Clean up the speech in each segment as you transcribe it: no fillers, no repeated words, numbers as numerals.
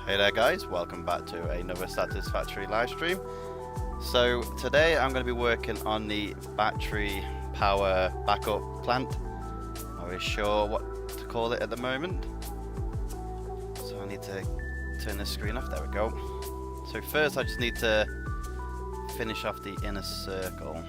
Hey there guys, welcome back to another Satisfactory live stream. So today I'm going to be working on the battery power backup plant. Not really sure what to call it at the moment. So I need to turn the screen off, there we go. So first I just need to finish off the inner circle.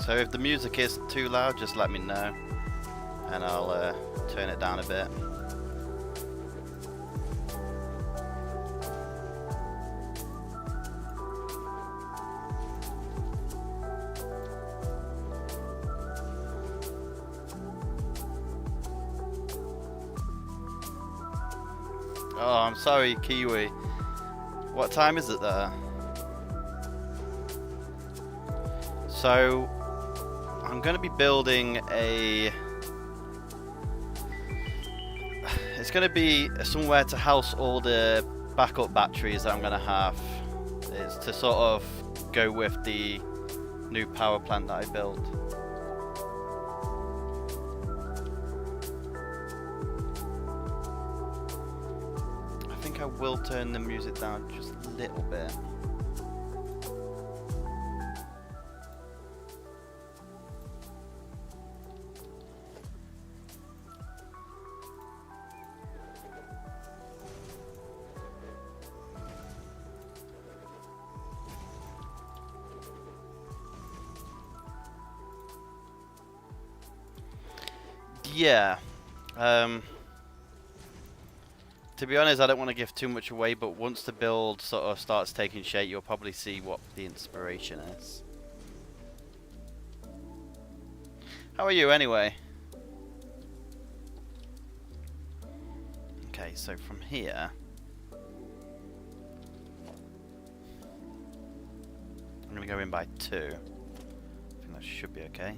So if the music is too loud, just let me know and I'll turn it down a bit. Oh, I'm sorry, Kiwi. What time is it there? So I'm going to be building a... It's going to be somewhere to house all the backup batteries that I'm going to have. It's to sort of go with the new power plant that I built. I think I will turn the music down just a little bit. Yeah, to be honest, I don't want to give too much away, but once the build sort of starts taking shape, you'll probably see what the inspiration is. How are you anyway? Okay, so from here, I'm going to go in by 2. I think that should be okay.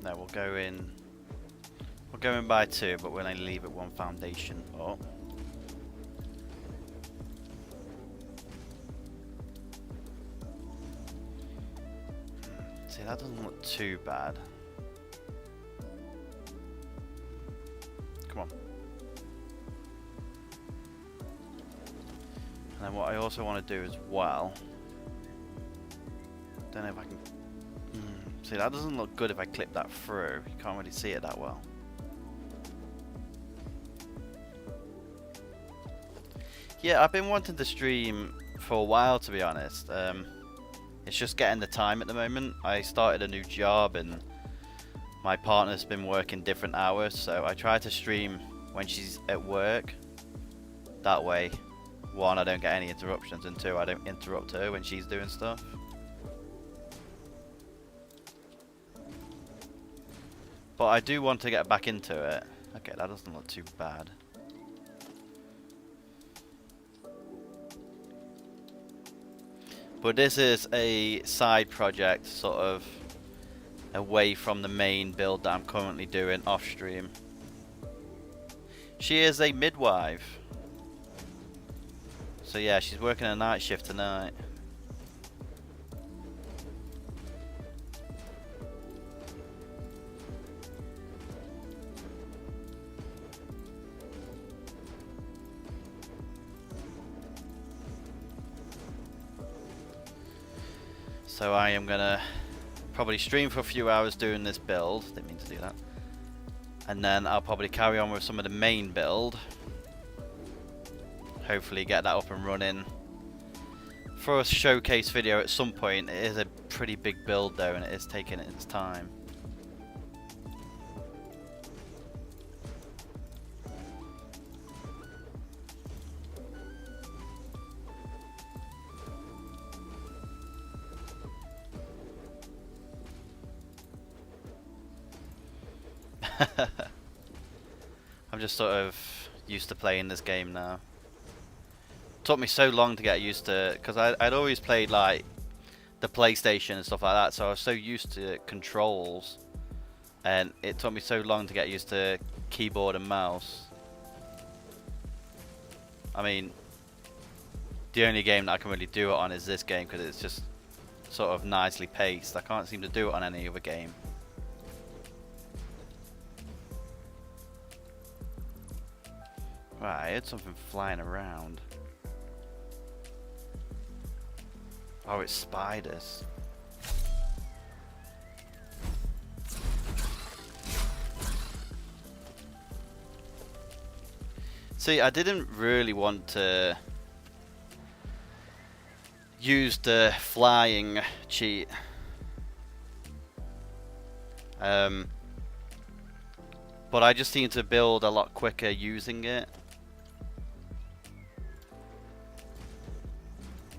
No, we'll go in by 2, but we'll only leave it 1 foundation up. See, that doesn't look too bad. Come on. And then what I also want to do as well, don't know if I can... See, that doesn't look good if I clip that through. You can't really see it that well. Yeah, I've been wanting to stream for a while, to be honest. It's just getting the time at the moment. I started a new job and my partner's been working different hours, so I try to stream when she's at work. That way, 1, I don't get any interruptions, and 2, I don't interrupt her when she's doing stuff. But I do want to get back into it. Okay, that doesn't look too bad. But this is a side project, sort of away from the main build that I'm currently doing off stream. She is a midwife. So yeah, she's working a night shift tonight. So I am gonna probably stream for a few hours doing this build. Didn't mean to do that. And then I'll probably carry on with some of the main build. Hopefully get that up and running for a showcase video at some point. It is a pretty big build though, and it is taking its time. I'm just sort of used to playing this game now. Took me so long to get used to, because I'd always played like the PlayStation and stuff like that, so I was so used to controls, and it took me so long to get used to keyboard and mouse. I mean, the only game that I can really do it on is this game, because it's just sort of nicely paced. I can't seem to do it on any other game. Right, I heard something flying around. Oh, it's spiders. See, I didn't really want to use the flying cheat. But I just seem to build a lot quicker using it.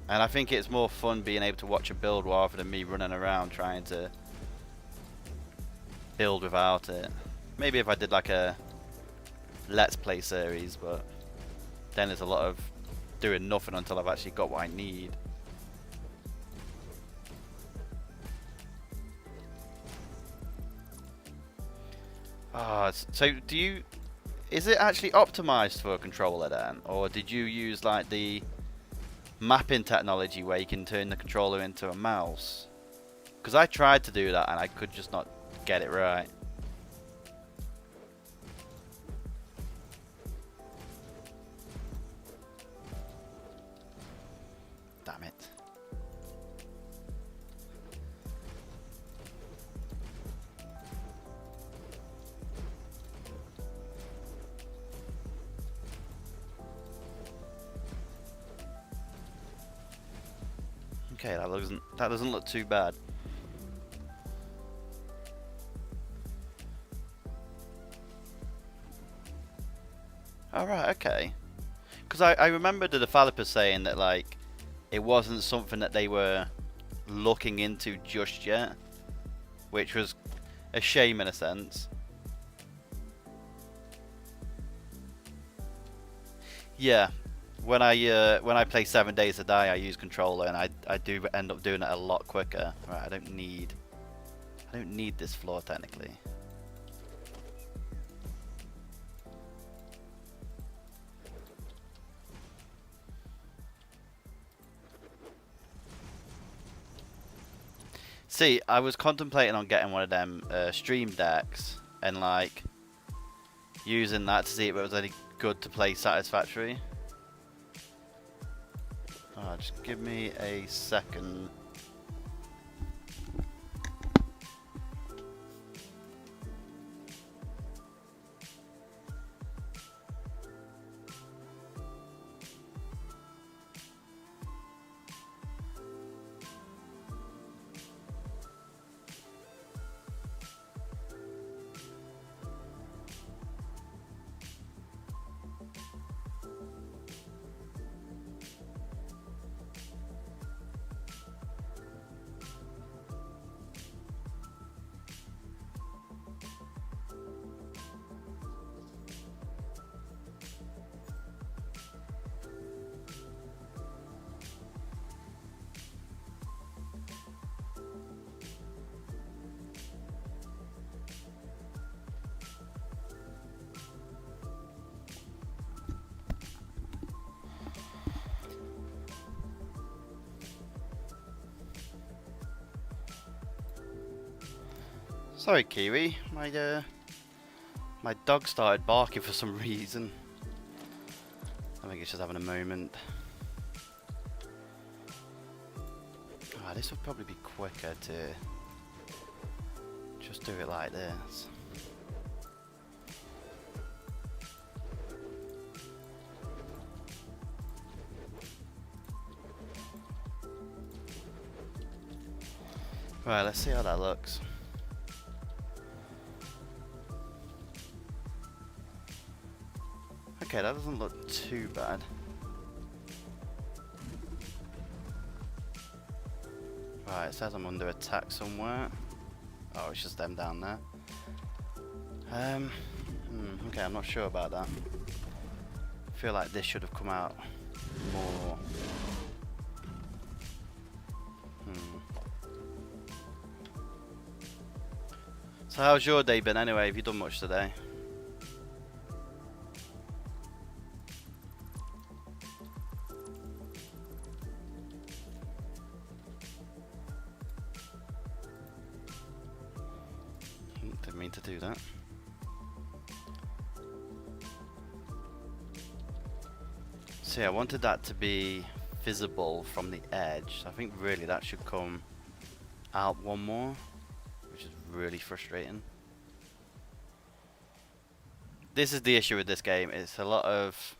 And I think it's more fun being able to watch a build rather than me running around trying to build without it. Maybe if I did like a Let's Play series, but then there's a lot of doing nothing until I've actually got what I need. Ah, so do you... Is it actually optimized for a controller then? Or did you use like the mapping technology where you can turn the controller into a mouse? Because I tried to do that and I could just not get it right. Damn it. Okay, that doesn't look too bad. Alright, okay. Because I remember the developers saying that like it wasn't something that they were looking into just yet, which was a shame in a sense. Yeah. When I play 7 Days to Die, I use controller, and I do end up doing it a lot quicker. Right, I don't need this floor technically. See, I was contemplating on getting one of them stream decks and like using that to see if it was any good to play Satisfactory. Oh, just give me a second. Sorry, Kiwi. My dog started barking for some reason. I think it's just having a moment. Ah, this would probably be quicker to just do it like this. Right, let's see how that looks. Okay, that doesn't look too bad. Right, it says I'm under attack somewhere. Oh, it's just them down there. Okay, I'm not sure about that. I feel like this should have come out more. So how's your day been anyway? Have you done much today? Didn't mean to do that. So yeah, I wanted that to be visible from the edge. I think really that should come out one more, which is really frustrating. This is the issue with this game. It's a lot of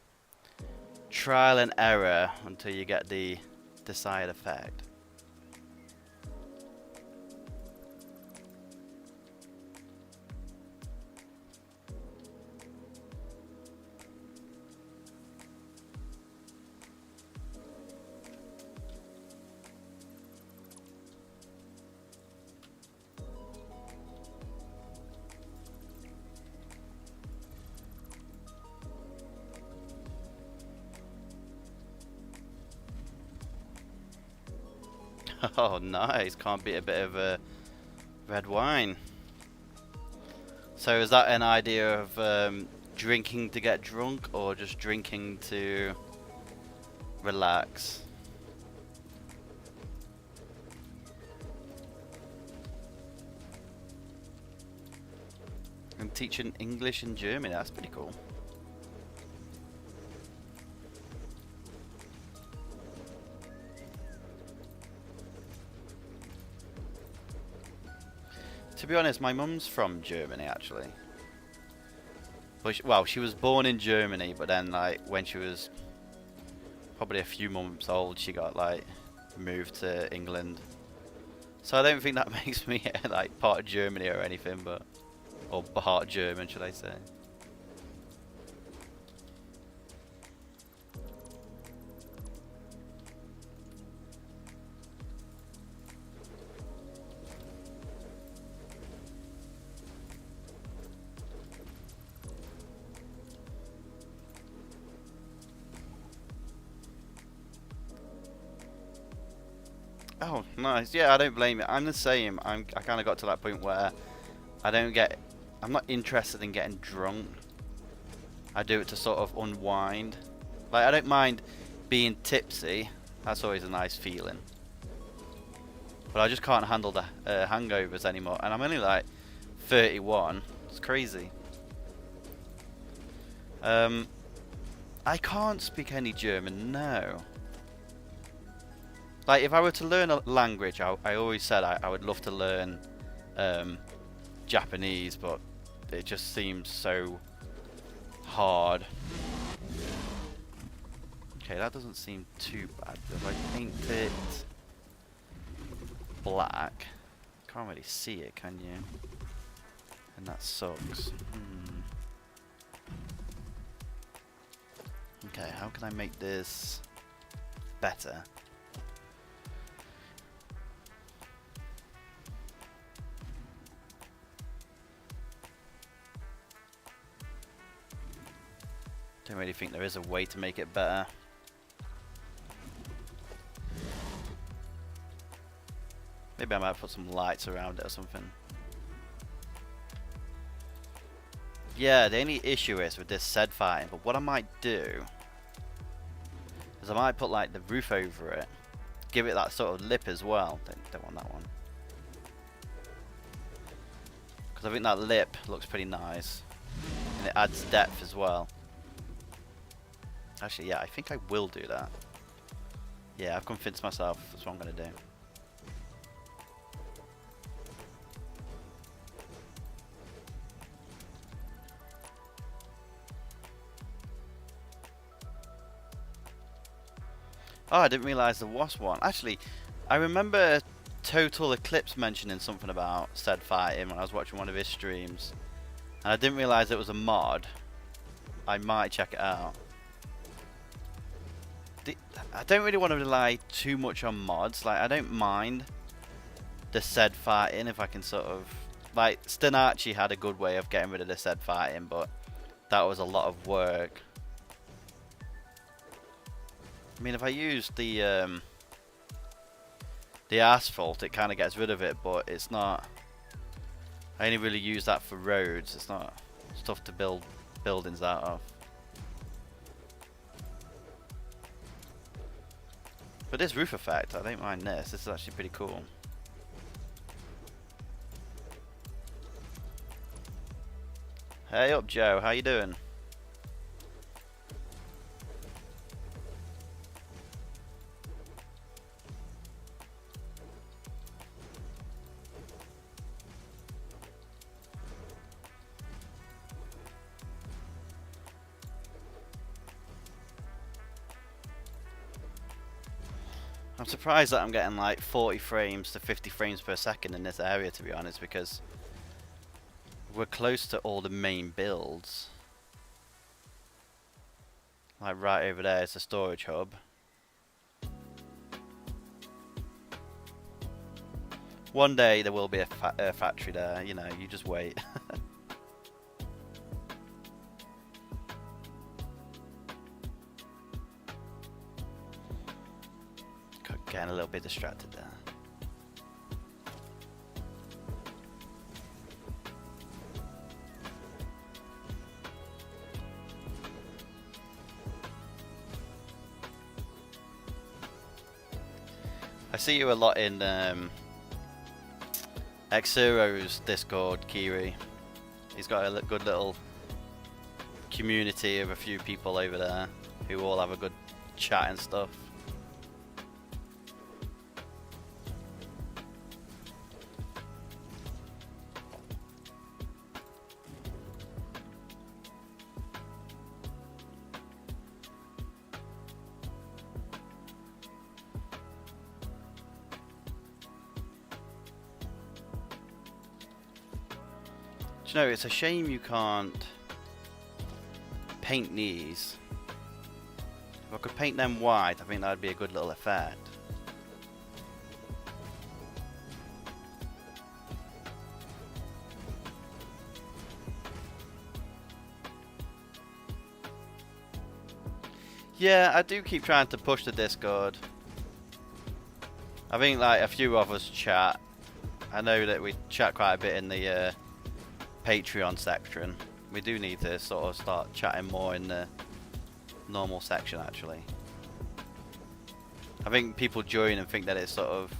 trial and error until you get the desired effect. Oh, nice. Can't beat a bit of red wine. So is that an idea of drinking to get drunk, or just drinking to relax? I'm teaching English in Germany. That's pretty cool. To be honest, my mum's from Germany actually. But well, she was born in Germany, but then like when she was probably a few months old, she got like moved to England. So I don't think that makes me like part of Germany or anything, but or part German, should I say? Oh, nice. Yeah, I don't blame you. I'm the same. I kind of got to that point where I'm not interested in getting drunk. I do it to sort of unwind. Like, I don't mind being tipsy. That's always a nice feeling. But I just can't handle the hangovers anymore. And I'm only like 31. It's crazy. I can't speak any German, no. Like, if I were to learn a language, I always said I would love to learn Japanese, but it just seems so hard. Okay, that doesn't seem too bad. If I paint it black, can't really see it, can you? And that sucks. Okay, how can I make this better? Don't really think there is a way to make it better. Maybe I might put some lights around it or something. Yeah, the only issue is with this said fighting, but what I might do is I might put like the roof over it, give it that sort of lip as well. Don't want that one, because I think that lip looks pretty nice and it adds depth as well. Actually, yeah, I think I will do that. Yeah, I've convinced myself that's what I'm going to do. Oh, I didn't realise there was one. Actually, I remember Total Eclipse mentioning something about said fighting when I was watching one of his streams, and I didn't realise it was a mod. I might check it out. I don't really want to rely too much on mods. Like, I don't mind the said fighting if I can sort of, like, Stenarchi had a good way of getting rid of the said fighting, but that was a lot of work. I mean, if I use the asphalt, it kind of gets rid of it, but it's not. I only really use that for roads. It's not stuff to build buildings out of. But this roof effect, I don't mind this. This is actually pretty cool. Hey up, Joe. How you doing? I'm surprised that I'm getting like 40 frames to 50 frames per second in this area, to be honest, because we're close to all the main builds. Like right over there is the storage hub. One day there will be a factory there, you know, you just wait. Getting a little bit distracted there. I see you a lot in Xero's Discord, Kiri. He's got a good little community of a few people over there who all have a good chat and stuff. Do you know, it's a shame you can't paint these. If I could paint them white, I think that would be a good little effect. Yeah, I do keep trying to push the Discord. I think like a few of us chat. I know that we chat quite a bit in the Patreon section. We do need to sort of start chatting more in the normal section, actually. I think people join and think that it's sort of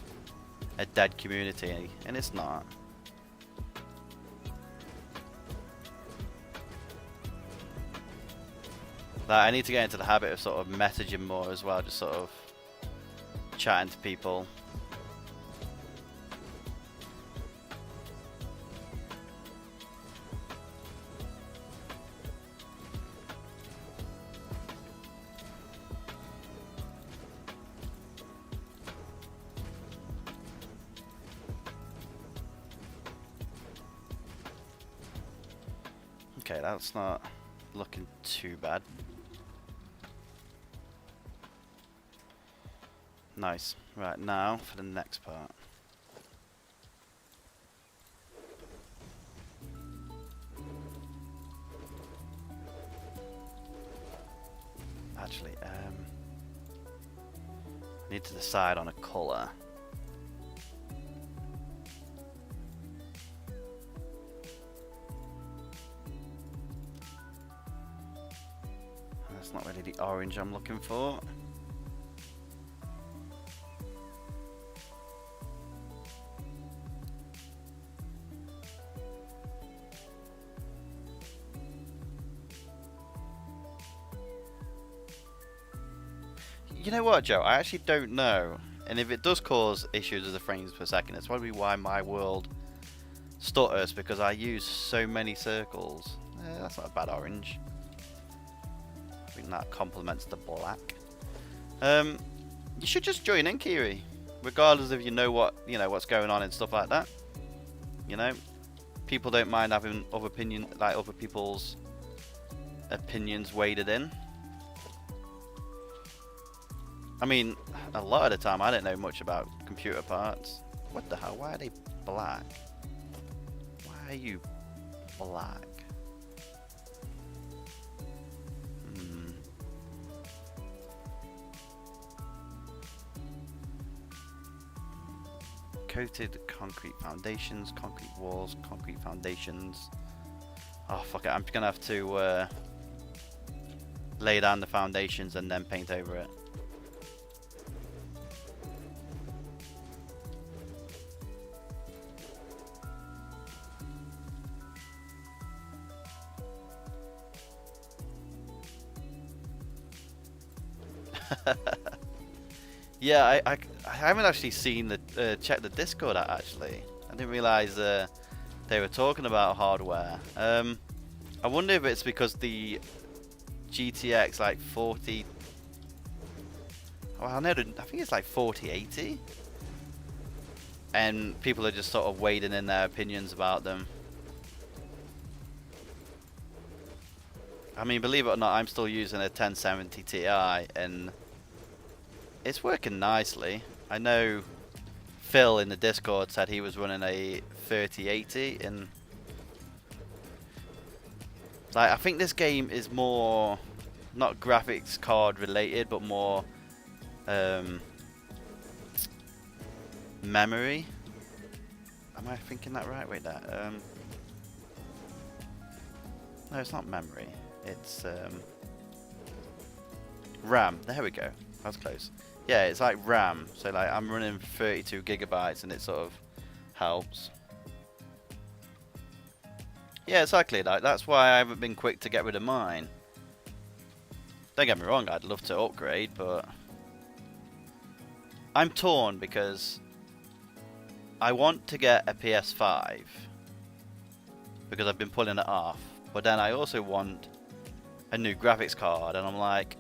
a dead community, and it's not. Like, I need to get into the habit of sort of messaging more as well, just sort of chatting to people. Okay, that's not looking too bad. Nice. Right, now for the next part. Actually, I need to decide on a colour. That's not really the orange I'm looking for. You know what, Joe? I actually don't know. And if it does cause issues with the frames per second, it's probably why my world stutters, because I use so many circles. That's not a bad orange. I think that complements the black. You should just join in, Kiri. regardless if you know what's going on and stuff like that. You know, people don't mind having other other people's opinions waded in. I mean, a lot of the time I don't know much about computer parts. What the hell? Why are they black? Why are you black? Coated concrete foundations, concrete walls, concrete foundations. Oh fuck it, I'm gonna have to lay down the foundations and then paint over it. Yeah, I haven't actually seen the checked the Discord out actually. I didn't realise they were talking about hardware. I wonder if it's because the GTX like 40. Well, I think it's like 4080, and people are just sort of wading in their opinions about them. I mean, believe it or not, I'm still using a 1070 Ti, and it's working nicely. I know Phil in the Discord said he was running a 3080, and like I think this game is more not graphics card related, but more memory. Am I thinking that right? Wait, that no, it's not memory. It's RAM. There we go. That's close. Yeah, it's like RAM. So like I'm running 32 gigabytes, and it sort of helps. Yeah, exactly. Like that's why I haven't been quick to get rid of mine. Don't get me wrong, I'd love to upgrade, but I'm torn because I want to get a PS5 because I've been pulling it off, but then I also want a new graphics card, and I'm like,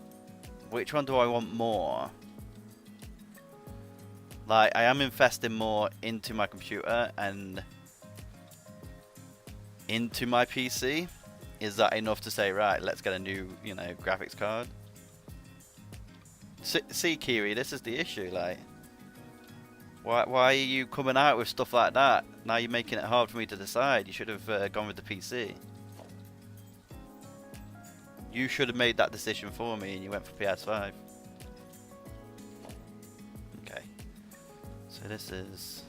which one do I want more? Like, I am investing more into my computer and into my PC. Is that enough to say, right, let's get a new, graphics card? See, Kiri, this is the issue. Like, why are you coming out with stuff like that? Now you're making it hard for me to decide. You should have gone with the PC. You should have made that decision for me, and you went for PS5. Okay. So this is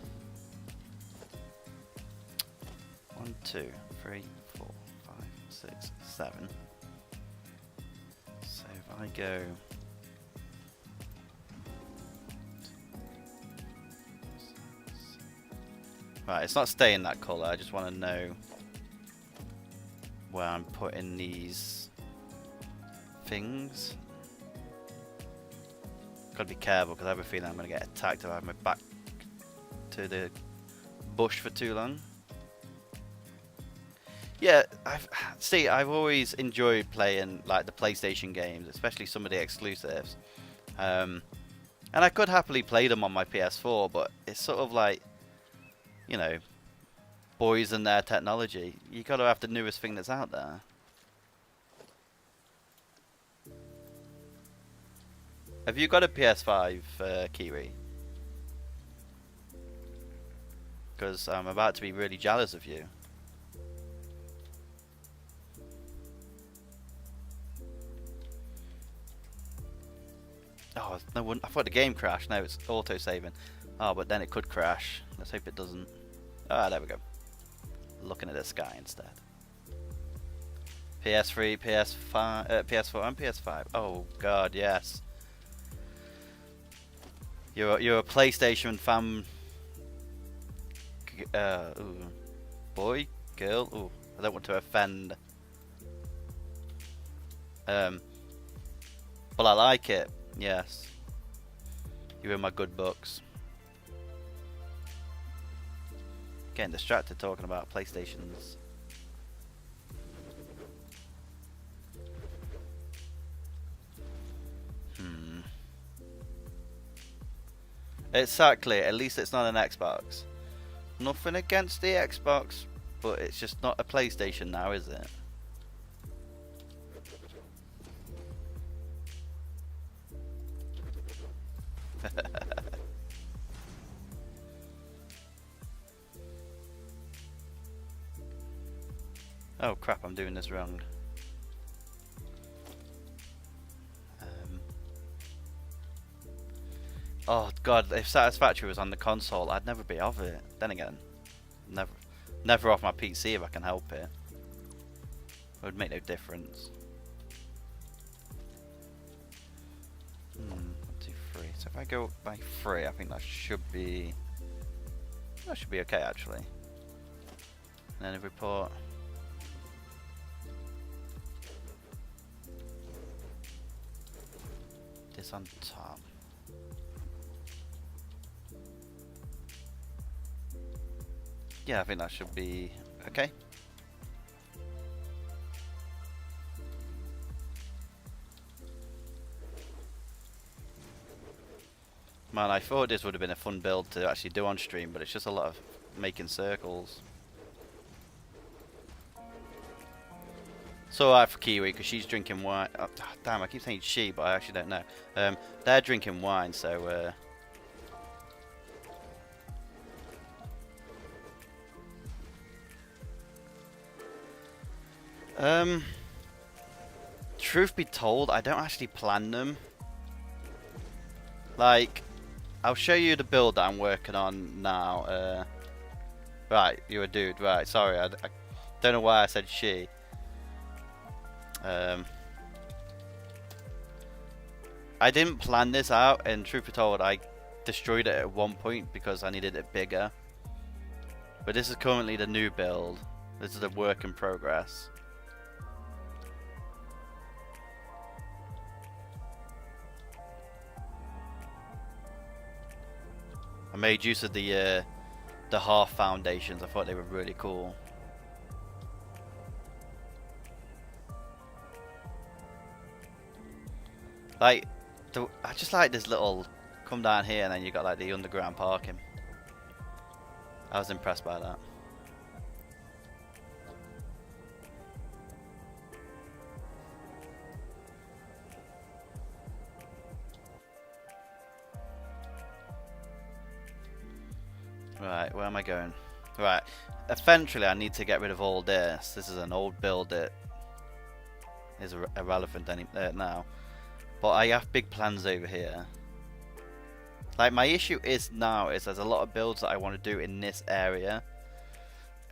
1, 2, 3, 4, 5, 6, 7. So if I go. Right, it's not staying that colour. I just want to know where I'm putting these things. Gotta be careful because I have a feeling I'm gonna get attacked if I have my back to the bush for too long. Yeah, I've always enjoyed playing like the PlayStation games, especially some of the exclusives. And I could happily play them on my PS4, but it's sort of like, boys and their technology. You gotta have the newest thing that's out there. Have you got a PS5, Kiri? Because I'm about to be really jealous of you. Oh, no one. I thought the game crashed. No, it's auto-saving. Oh, but then it could crash. Let's hope it doesn't. Ah, there we go. Looking at the sky instead. PS3, PS5, PS4, and PS5. Oh God, yes. You're a PlayStation fan. Ooh. Boy, girl. Ooh, I don't want to offend. But I like it. Yes. You're in my good books. Getting distracted talking about PlayStations. Exactly. At least it's not an Xbox. Nothing against the Xbox, but it's just not a PlayStation now, is it? Oh crap, I'm doing this wrong. Oh god, if Satisfactory was on the console, I'd never be off it. Then again, never off my PC if I can help it. It would make no difference. 1, 2, 3. So if I go by 3, I think that should be okay actually. And then if we put this on top. Yeah, I think that should be okay. Man, I thought this would have been a fun build to actually do on stream, but it's just a lot of making circles. So for Kiwi, because she's drinking wine. Oh, damn, I keep saying she, but I actually don't know. They're drinking wine, so truth be told, I don't actually plan them. Like, I'll show you the build that I'm working on now. Right, you're a dude. Right, sorry, I don't know why I said she. I didn't plan this out, and truth be told, I destroyed it at one point because I needed it bigger. But this is currently the new build. This is a work in progress. I made use of the half foundations. I thought they were really cool. Like, I just like this little come down here and then you got like the underground parking. I was impressed by that. Right, where am I going? Right, eventually I need to get rid of all this. This is an old build that is irrelevant now. But I have big plans over here. Like, my issue is now is there's a lot of builds that I want to do in this area.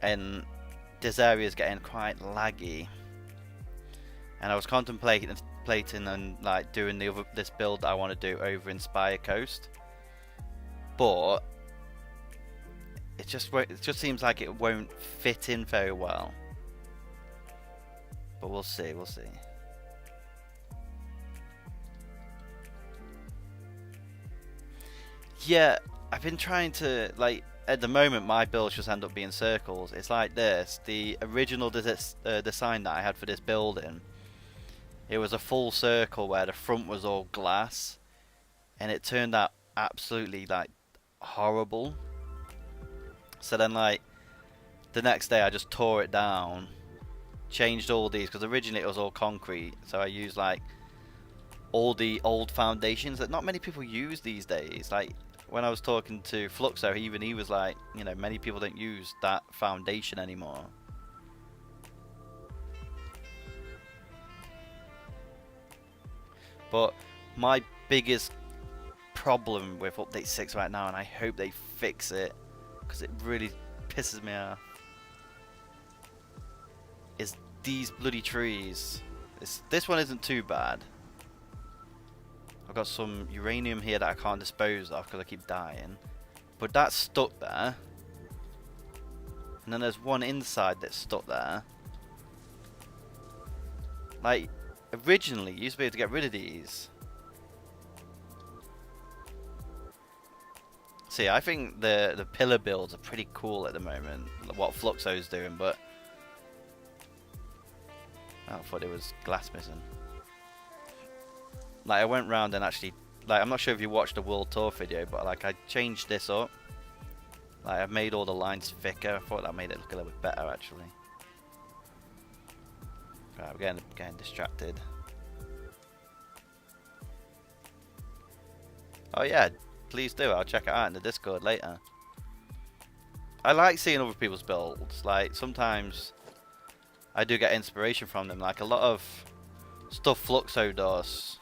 And this area is getting quite laggy. And I was contemplating and like doing this build that I want to do over in Spire Coast. But it just seems like it won't fit in very well. But we'll see, we'll see. Yeah, I've been trying to, like, at the moment my builds just end up being circles. It's like this. The original design that I had for this building, it was a full circle where the front was all glass. And it turned out absolutely, like, horrible. So then, like, the next day I just tore it down, changed all these, because originally it was all concrete. So I used, like, all the old foundations that not many people use these days. Like, when I was talking to Fluxo, even he was like, you know, many people don't use that foundation anymore. But my biggest problem with Update 6 right now, and I hope they fix it, because it really pisses me off, is these bloody trees. This one isn't too bad. I've got some uranium here that I can't dispose of because I keep dying. But that's stuck there. And then there's one inside that's stuck there. Like, originally you used to be able to get rid of these. See, I think the pillar builds are pretty cool at the moment, what Fluxo's doing, but I thought it was glass missing. Like, I went round and actually like, I'm not sure if you watched the world tour video, but like I changed this up. Like I've made all the lines thicker. I thought that made it look a little bit better actually. Right, we're getting distracted. Oh yeah, please do. I'll check it out in the Discord later. I like seeing other people's builds. Like sometimes I do get inspiration from them. Like a lot of stuff Fluxo does.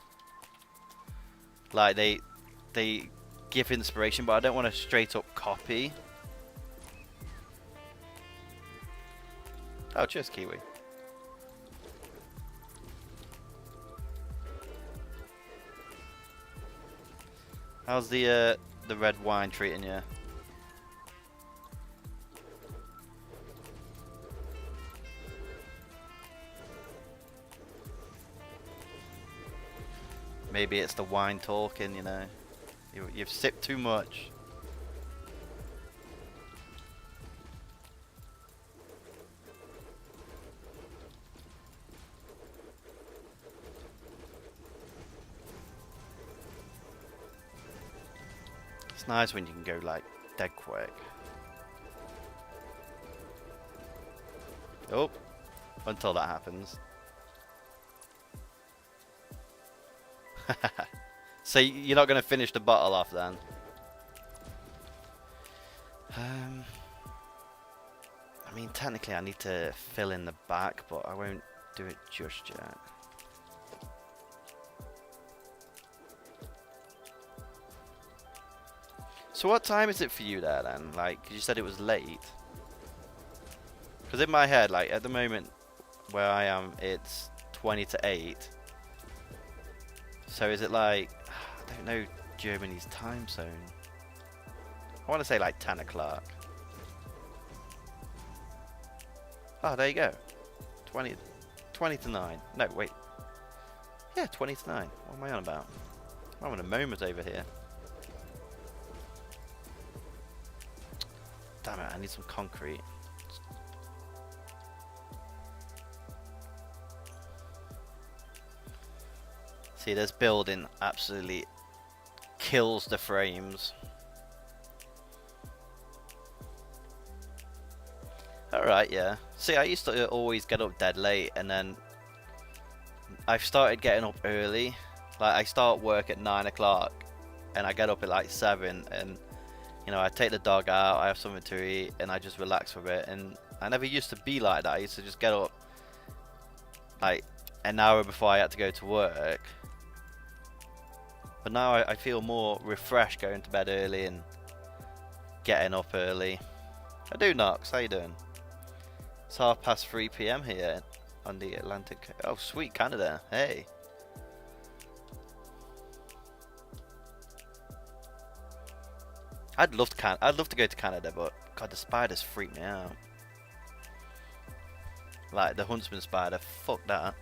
Like they give inspiration, but I don't want to straight up copy. Oh, cheers, Kiwi. How's the red wine treating you? Maybe it's the wine talking, you know. You've sipped too much. It's nice when you can go like dead quick. Oh, until that happens. So you're not going to finish the bottle off then? I mean, technically I need to fill in the back, but I won't do it just yet. So what time is it for you there then? Like, you said it was late. Because in my head, like, at the moment where I am, it's 20 to 8. So is it like, I don't know Germany's time zone. I want to say like 10 o'clock. Oh, there you go. 20 to 9. No, wait. Yeah, 20 to 9. What am I on about? I'm having a moment over here. Damn it, I need some concrete. See, this building absolutely kills the frames. Alright, yeah. See, I used to always get up dead late, and then I've started getting up early. Like, I start work at 9 o'clock, and I get up at like 7, and you know, I take the dog out, I have something to eat, and I just relax for a bit. And I never used to be like that. I used to just get up like an hour before I had to go to work. But now I feel more refreshed going to bed early and getting up early. I do, Knox. How you doing? It's 3:30 PM here on the Atlantic. Oh, sweet, Canada. Hey. I'd love to go to Canada, but God, the spiders freak me out. Like the huntsman spider, fuck that.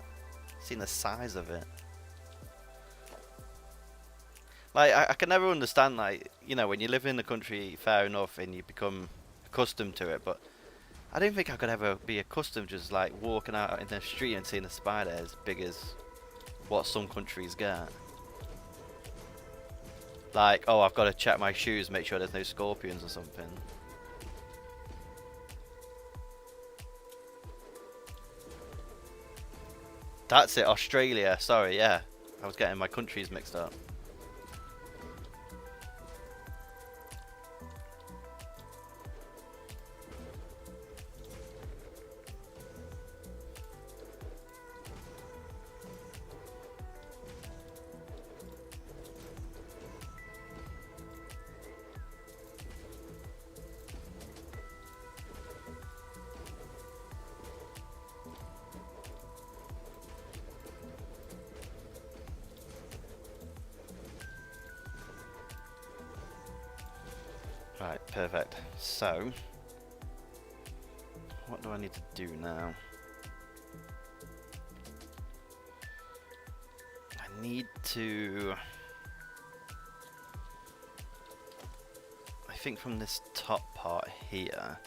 Seen the size of it. Like I can never understand, like, you know, when you live in the country, fair enough, and you become accustomed to it, but I don't think I could ever be accustomed just like walking out in the street and seeing a spider as big as what some countries get. Like, oh, I've got to check my shoes, make sure there's no scorpions or something. That's it, Australia. Sorry, yeah. I was getting my countries mixed up. Right, perfect. So, what do I need to do now? I need to... I think from this top part here...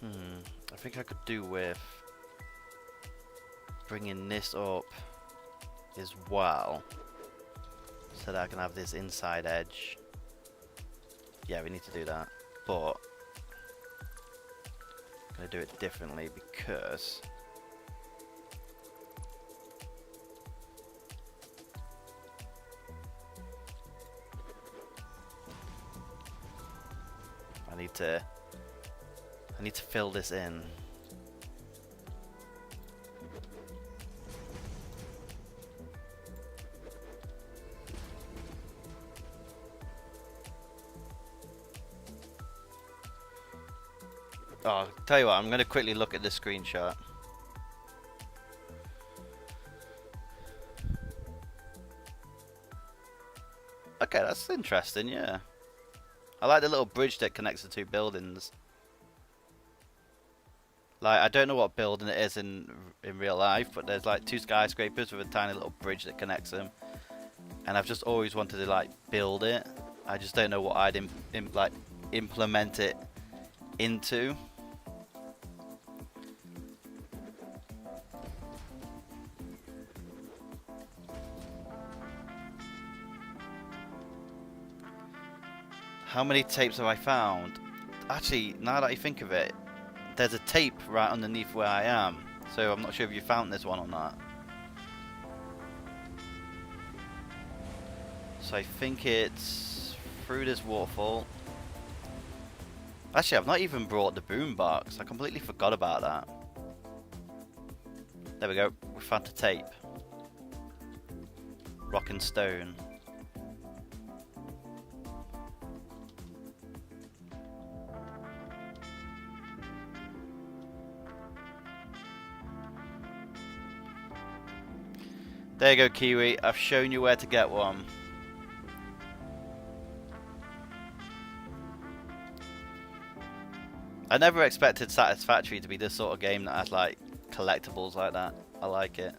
I think I could do with bringing this up as well, so that I can have this inside edge. Yeah, we need to do that, but I'm going to do it differently because I need to fill this in. Oh, tell you what, I'm going to quickly look at this screenshot. Okay, that's interesting, yeah. I like the little bridge that connects the two buildings. Like, I don't know what building it is in real life, but there's like two skyscrapers with a tiny little bridge that connects them. And I've just always wanted to like build it. I just don't know what I'd implement it into. How many tapes have I found? Actually, now that I think of it, there's a tape right underneath where I am. So I'm not sure if you found this one or not. So I think it's through this waterfall. Actually, I've not even brought the boombox. I completely forgot about that. There we go. We found the tape. Rock and stone. There you go, Kiwi. I've shown you where to get one. I never expected Satisfactory to be this sort of game that has like collectibles like that. I like it.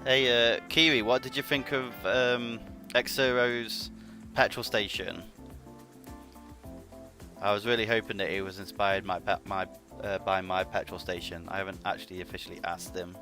Hey, Kiwi, what did you think of Xero's petrol station? I was really hoping that he was inspired by my petrol station. I haven't actually officially asked him.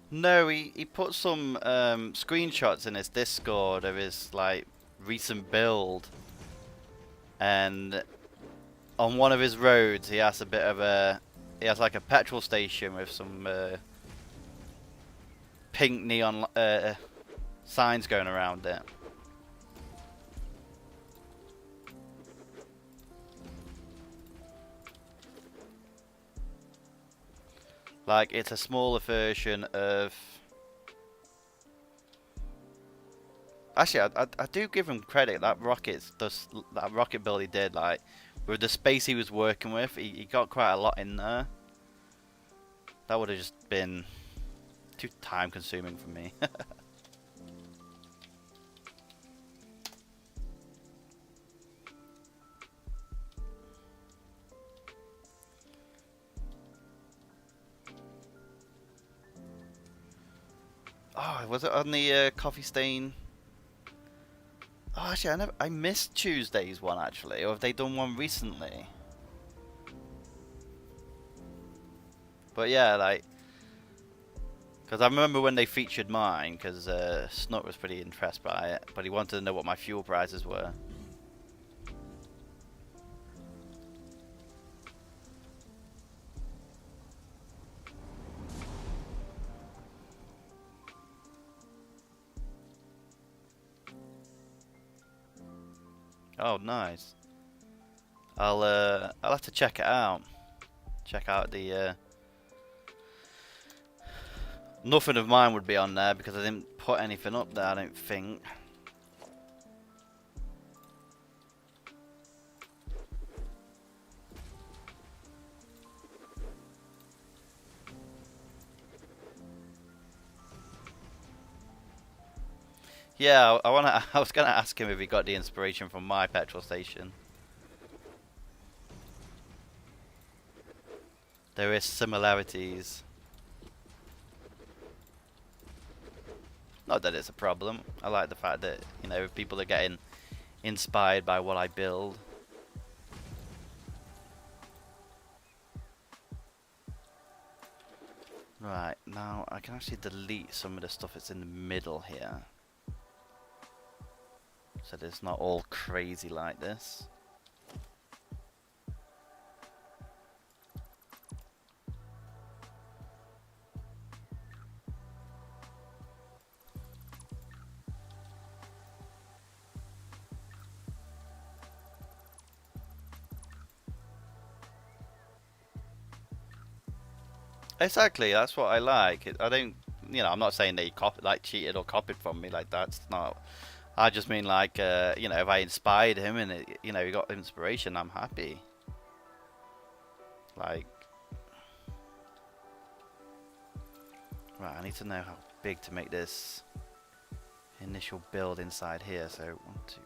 No, he put some screenshots in his Discord of his like recent build, and on one of his roads he has he has like a petrol station with some pink neon signs going around it. Like, it's a smaller version of... Actually, I do give him credit. That rocket build he did, like, with the space he was working with, he got quite a lot in there. That would have just been too time consuming for me. Oh, was it on the coffee stain? Oh, actually, I missed Tuesday's one actually, or have they done one recently? But yeah, like, because I remember when they featured mine, because Snut was pretty impressed by it, but he wanted to know what my fuel prices were. Oh, nice. I'll have to check it out. Check out the nothing of mine would be on there because I didn't put anything up there, I don't think. Yeah, I was gonna ask him if he got the inspiration from my petrol station. There is similarities. Not that it's a problem. I like the fact that, you know, people are getting inspired by what I build. Right, now I can actually delete some of the stuff that's in the middle here. So that it's not all crazy like this. Exactly, that's what I like. I don't, you know, I'm not saying they cheated or copied from me. Like, that's not. I just mean like, you know, if I inspired him and it, you know, he got inspiration, I'm happy. Like, right, I need to know how big to make this initial build inside here. So 1, 2, 3,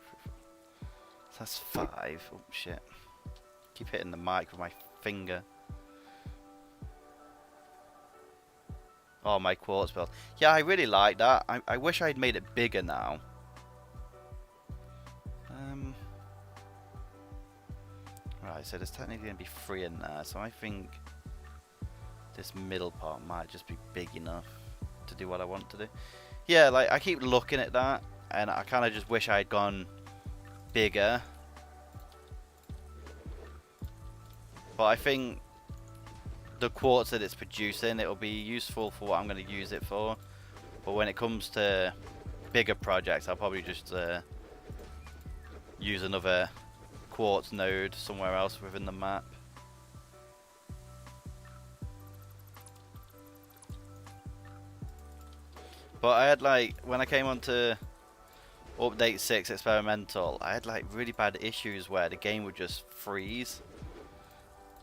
4. So that's 5. Oh shit! Keep hitting the mic with my finger. Oh, my quartz build. Yeah, I really like that. I wish I'd made it bigger now. Right, so there's technically going to be 3 in there. So I think this middle part might just be big enough to do what I want to do. Yeah, like, I keep looking at that, and I kind of just wish I had gone bigger. But I think the quartz that it's producing, it'll be useful for what I'm going to use it for. But when it comes to bigger projects, I'll probably just use another quartz node somewhere else within the map. But I had, like, when I came onto update 6 experimental, I had like really bad issues where the game would just freeze.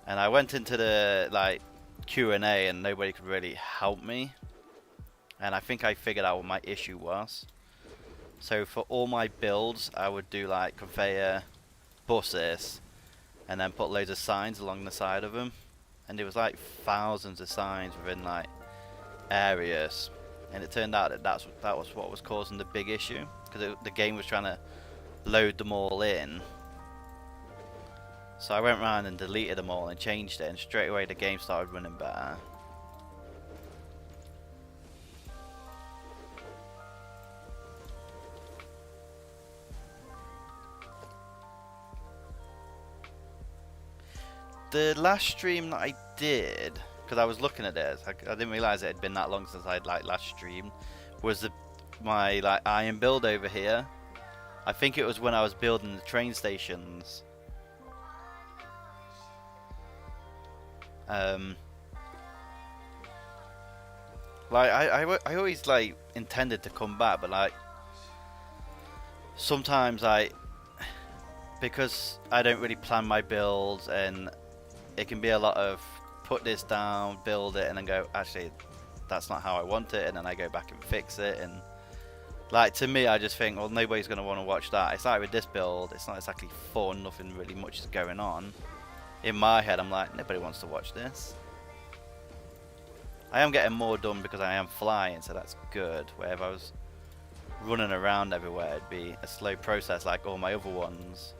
And I went into the like Q&A and nobody could really help me. And I think I figured out what my issue was. So for all my builds, I would do like conveyor, buses, and then put loads of signs along the side of them. And there was like thousands of signs within like areas. And it turned out that that was what was causing the big issue, because the game was trying to load them all in. So I went around and deleted them all and changed it, and straight away the game started running better. The last stream that I did, because I was looking at it, I didn't realise it had been that long since I'd like last streamed, was my like iron build over here. I think it was when I was building the train stations. Like I always like intended to come back, but like sometimes because I don't really plan my builds, and it can be a lot of put this down, build it, and then go, actually that's not how I want it, and then I go back and fix it. And like, to me, I just think, well, nobody's going to want to watch that. It's like with this build, it's not exactly fun, nothing really much is going on. In my head, I'm like, nobody wants to watch this. I am getting more done because I am flying, so that's good. Where if I was running around everywhere, it'd be a slow process like all my other ones.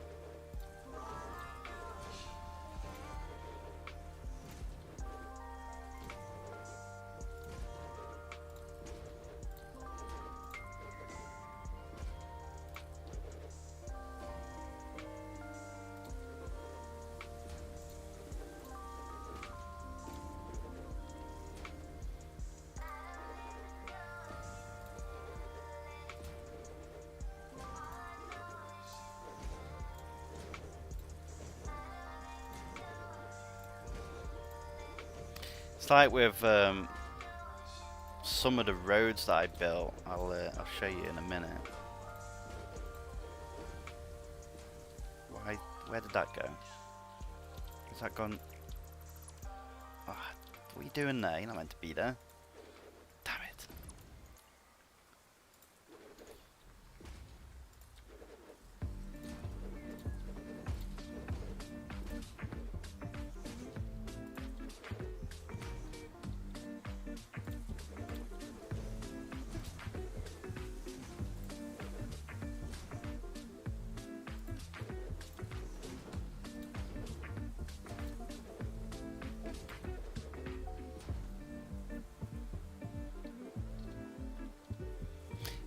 It's like with some of the roads that I built. I'll show you in a minute. Where did that go? Has that gone? Oh, what are you doing there? You're not meant to be there. Damn it.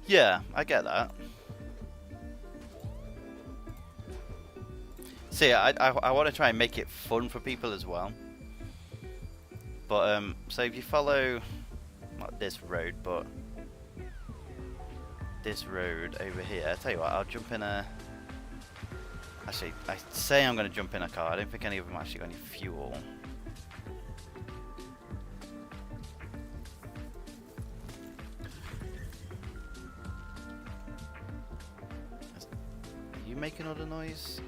Yeah, I get that. See, I want to try and make it fun for people as well. But so if you follow, not this road, but this road over here. I tell you what, I'll jump in a. Actually, I say I'm going to jump in a car. I don't think any of them actually got any fuel. Making all the noise?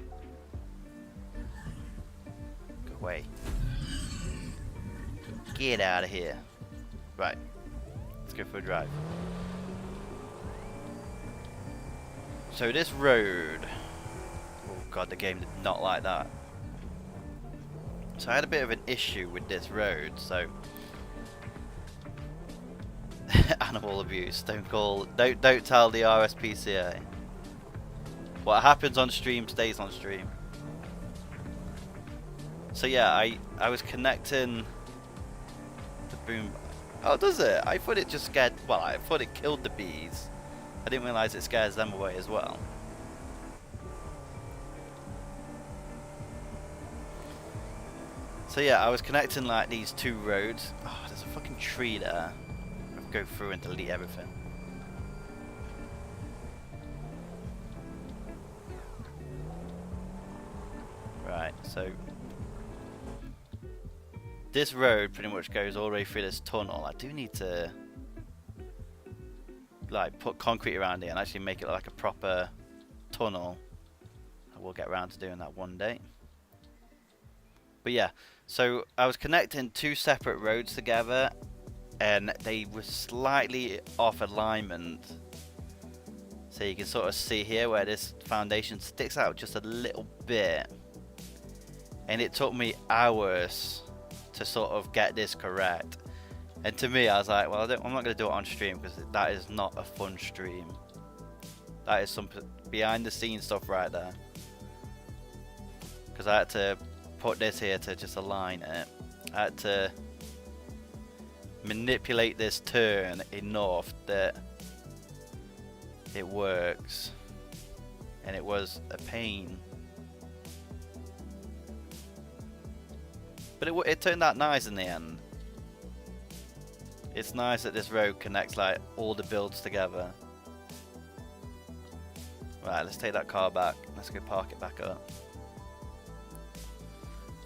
Go away. Get out of here. Right. Let's go for a drive. So this road... Oh god, the game did not like that. So I had a bit of an issue with this road, so... Animal abuse. Don't tell the RSPCA. What happens on stream stays on stream. So yeah, I was connecting the boom. Oh, does it? I thought it just scared. Well, I thought it killed the bees. I didn't realize it scares them away as well. So yeah, I was connecting like these two roads. Oh, there's a fucking tree there. I'll go through and delete everything. Right, so this road pretty much goes all the way through this tunnel. I do need to like put concrete around it and actually make it like a proper tunnel. I will get around to doing that one day. But yeah, so I was connecting two separate roads together and they were slightly off alignment. So you can sort of see here where this foundation sticks out just a little bit. And it took me hours to sort of get this correct. And to me, I was like, well, I'm not going to do it on stream because that is not a fun stream. That is some behind the scenes stuff right there. Because I had to put this here to just align it. I had to manipulate this turn enough that it works. And it was a pain. But it turned out nice in the end. It's nice that this road connects like all the builds together. Right, let's take that car back. Let's go park it back up.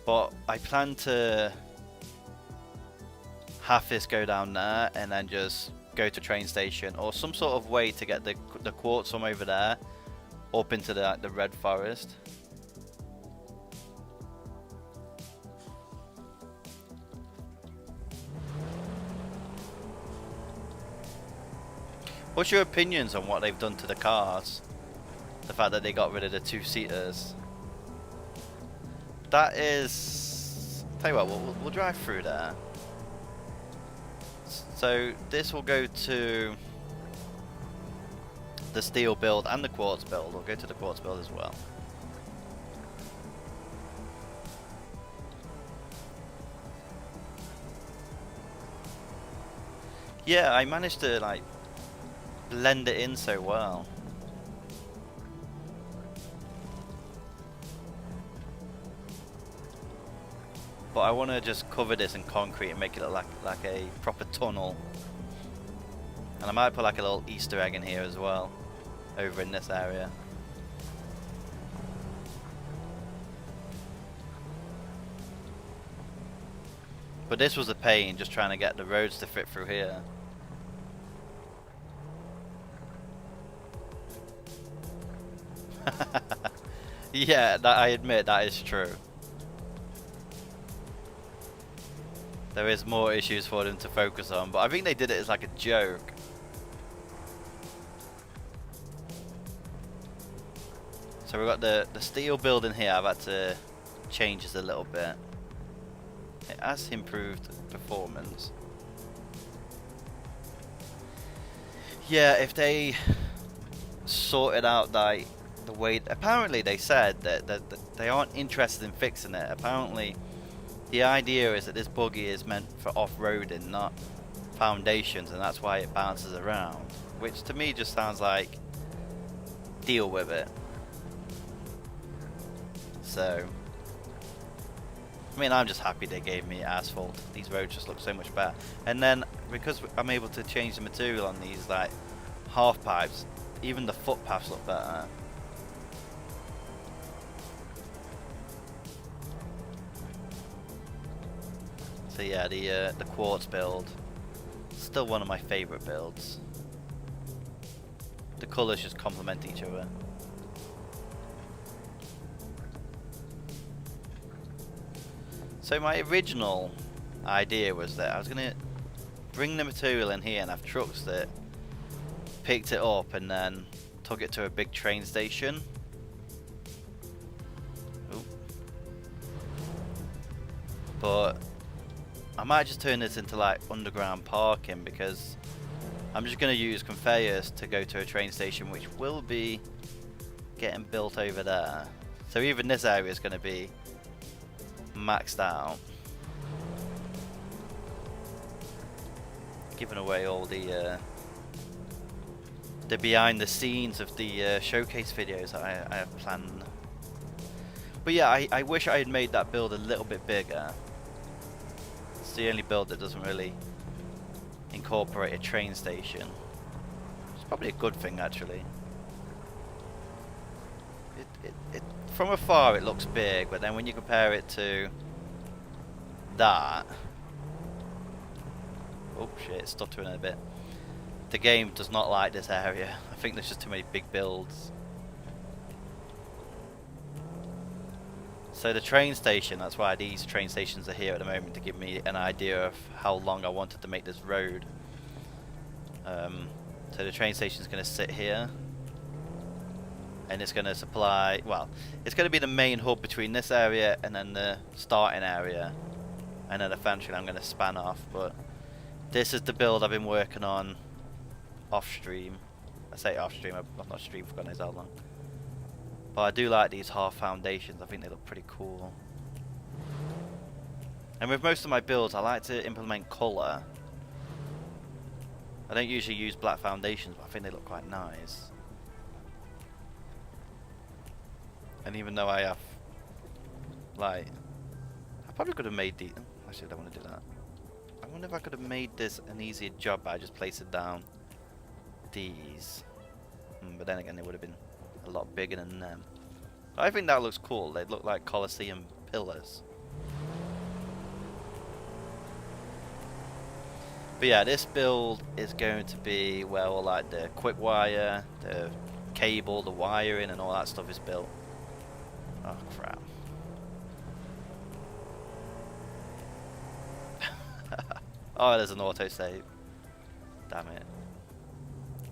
But I plan to have this go down there and then just go to train station or some sort of way to get the quartz from over there up into the red forest. What's your opinions on what they've done to the cars? The fact that they got rid of the two-seaters. That is... Tell you what, we'll drive through there. So this will go to the steel build and the quartz build. We'll go to the quartz build as well. Yeah, I managed to like blend it in so well. But I want to just cover this in concrete and make it look like a proper tunnel. And I might put like a little Easter egg in here as well, over in this area. But this was a pain, just trying to get the roads to fit through here. Yeah, that I admit that is true. There is more issues for them to focus on, but I think they did it as like a joke. So we've got the steel building here. I've had to change this a little bit. It has improved performance. Yeah, if they sorted out like the way, apparently they said that they aren't interested in fixing it. Apparently the idea is that this buggy is meant for off-roading, not foundations, and that's why it bounces around, which to me just sounds like deal with it. So I mean, I'm just happy they gave me asphalt. These roads just look so much better. And then because I'm able to change the material on these like half pipes, even the footpaths look better. So yeah, the quartz build, still one of my favourite builds. The colours just complement each other. So my original idea was that I was going to bring the material in here and have trucks that picked it up and then took it to a big train station. Ooh. But I might just turn this into like underground parking, because I'm just going to use conveyors to go to a train station which will be getting built over there. So even this area is going to be maxed out, giving away all the behind the scenes of the showcase videos that I have planned. But yeah, I wish I had made that build a little bit bigger. It's the only build that doesn't really incorporate a train station. It's probably a good thing, actually. It from afar it looks big, but then when you compare it to that, oh shit, it's stuttering a bit. The game does not like this area. I think there's just too many big builds. So the train station, that's why these train stations are here at the moment, to give me an idea of how long I wanted to make this road. So the train station is going to sit here, and it's going to supply, well, it's going to be the main hub between this area and then the starting area, and then eventually I'm going to span off. But this is the build I've been working on off stream. I say off stream, I've not streamed for God knows how long. But I do like these half foundations. I think they look pretty cool. And with most of my builds, I like to implement colour. I don't usually use black foundations, but I think they look quite nice. And even though I have, like, I probably could have made the, actually I don't want to do that. I wonder if I could have made this an easier job by just placing down these. But then again, it would have been a lot bigger than them. I think that looks cool. They look like Colosseum pillars. But yeah, this build is going to be where all like the quick wire, the cable, the wiring and all that stuff is built. Oh crap. Oh, there's an autosave. Damn it.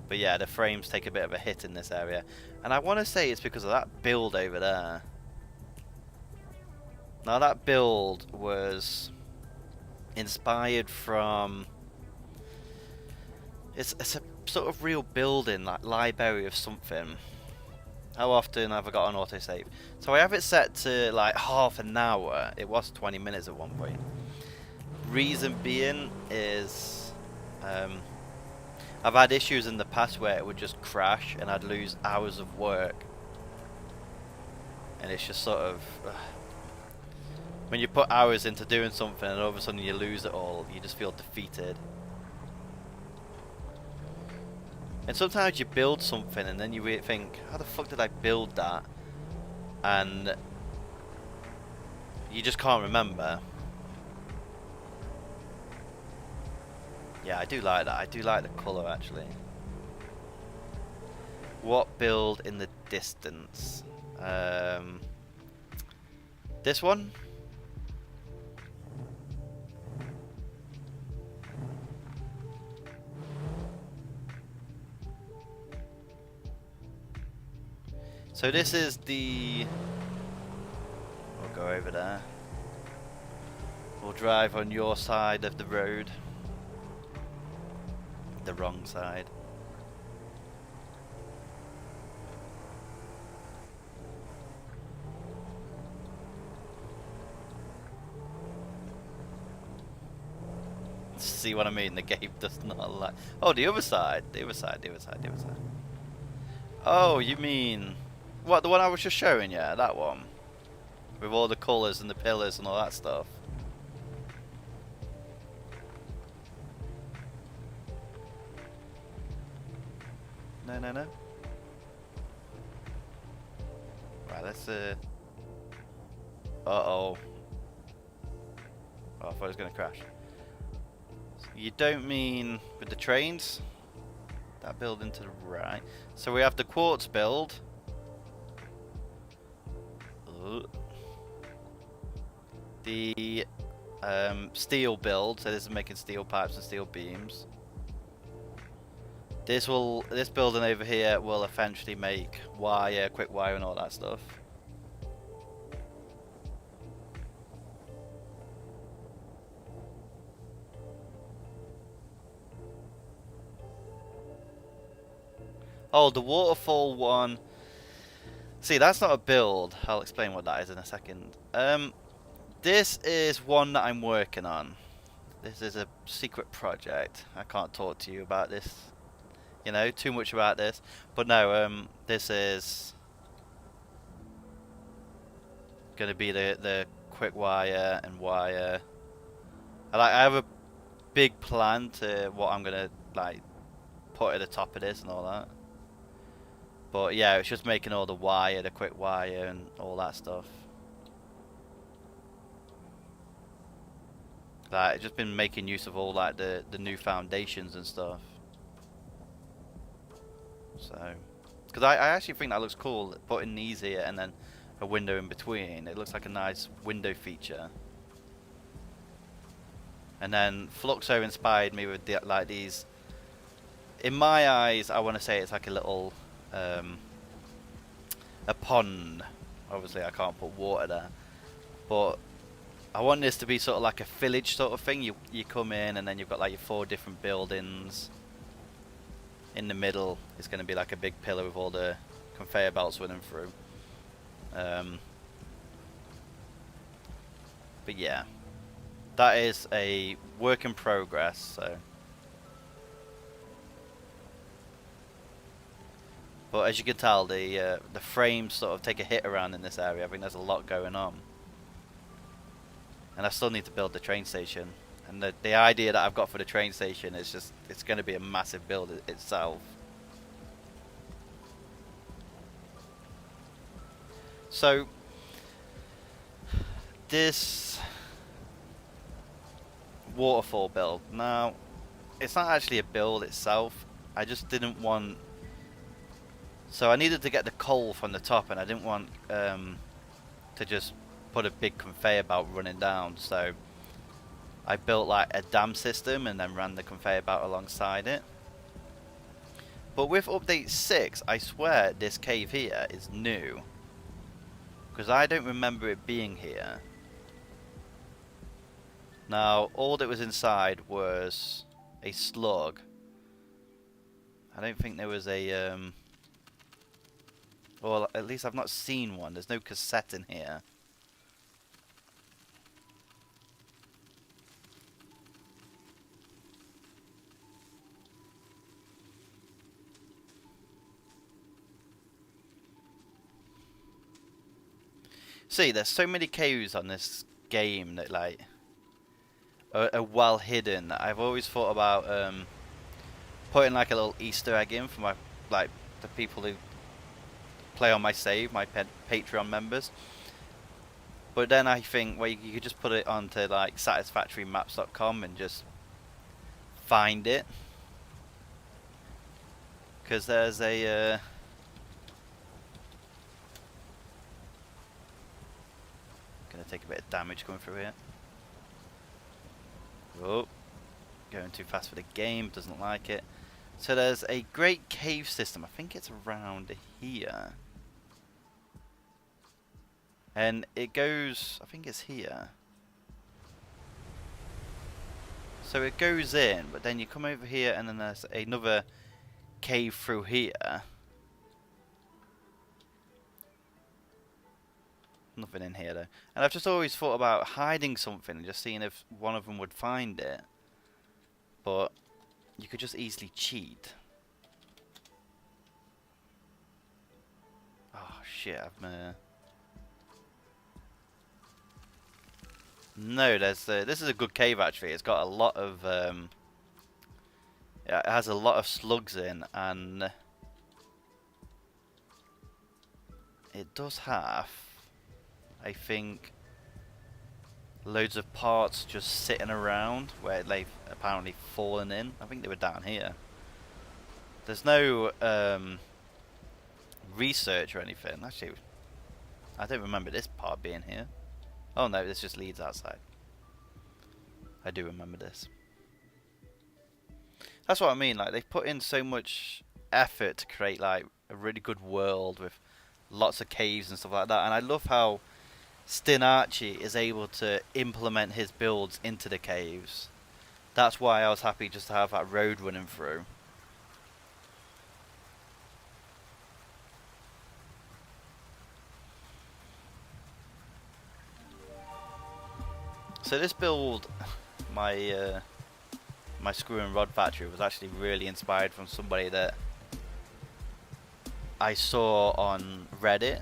But yeah, the frames take a bit of a hit in this area. And I want to say it's because of that build over there. Now that build was inspired from... It's a sort of real building, like library of something. How often have I got an autosave? So I have it set to like half an hour. It was 20 minutes at one point. Reason being is... I've had issues in the past where it would just crash and I'd lose hours of work. And it's just sort of... when you put hours into doing something and all of a sudden you lose it all, you just feel defeated. And sometimes you build something and then you really think, how the fuck did I build that? And you just can't remember. Yeah, I do like that. I do like the colour actually. What build in the distance? This one? So this is the... We'll go over there. We'll drive on your side of the road. The wrong side. See what I mean? The game does not like... Oh, the other side. The other side, the other side, the other side. Oh, you mean... What, the one I was just showing you? That one? With all the colours and the pillars and all that stuff. No, no, no. Right, let's uh-oh. Oh, I thought it was going to crash. So you don't mean with the trains? That building to the right. So we have the quartz build. The steel build, so this is making steel pipes and steel beams. This building over here will eventually make wire, quick wire and all that stuff. Oh, the waterfall one. See, that's not a build. I'll explain what that is in a second. This is one that I'm working on. This is a secret project. I can't talk to you about this, you know, too much about this. But no, this is going to be the quick wire and wire. I have a big plan to what I'm going to like put at the top of this and all that. But yeah, it's just making all the wire, the quick wire and all that stuff. Like, it's just been making use of all like the new foundations and stuff. So, because I actually think that looks cool, putting these here and then a window in between. It looks like a nice window feature. And then Fluxo inspired me with the, like these. In my eyes, I want to say it's like a little a pond. Obviously, I can't put water there, but I want this to be sort of like a village sort of thing. You come in and then you've got like your 4 different buildings. In the middle is going to be like a big pillar with all the conveyor belts running through. But yeah, that is a work in progress. So, but as you can tell, the frames sort of take a hit around in this area. I think there's a lot going on. And I still need to build the train station. And the idea that I've got for the train station is just, it's going to be a massive build itself. So, this waterfall build, now, it's not actually a build itself. I just didn't want... So I needed to get the coal from the top, and I didn't want to just put a big conveyor belt running down, so I built like a dam system and then ran the conveyor belt alongside it. But with update 6, I swear this cave here is new, because I don't remember it being here. Now all that was inside was a slug. I don't think there was a well, at least I've not seen one. There's no cassette in here. See, there's so many caves on this game that like are well hidden. I've always thought about putting like a little Easter egg in for my like the people who play on my save, my Patreon members. But then I think, well, you could just put it onto like satisfactorymaps.com and just find it, because there's a gonna take a bit of damage going through here. Oh, going too fast for the game, doesn't like it. So there's a great cave system, I think it's around here. And it goes, I think it's here. So it goes in, but then you come over here and then there's another cave through here. Nothing in here though. And I've just always thought about hiding something and just seeing if one of them would find it. But you could just easily cheat. Oh shit, No, there's this is a good cave actually. It's got a lot of yeah, it has a lot of slugs in, and it does have, I think, loads of parts just sitting around where they've apparently fallen in. I think they were down here. There's no research or anything. Actually, I don't remember this part being here. Oh no, this just leads outside. I do remember this. That's what I mean, like they've put in so much effort to create like a really good world with lots of caves and stuff like that, and I love how Stin Archie is able to implement his builds into the caves. That's why I was happy just to have that road running through. So this build, my my screw and rod factory, was actually really inspired from somebody that I saw on Reddit.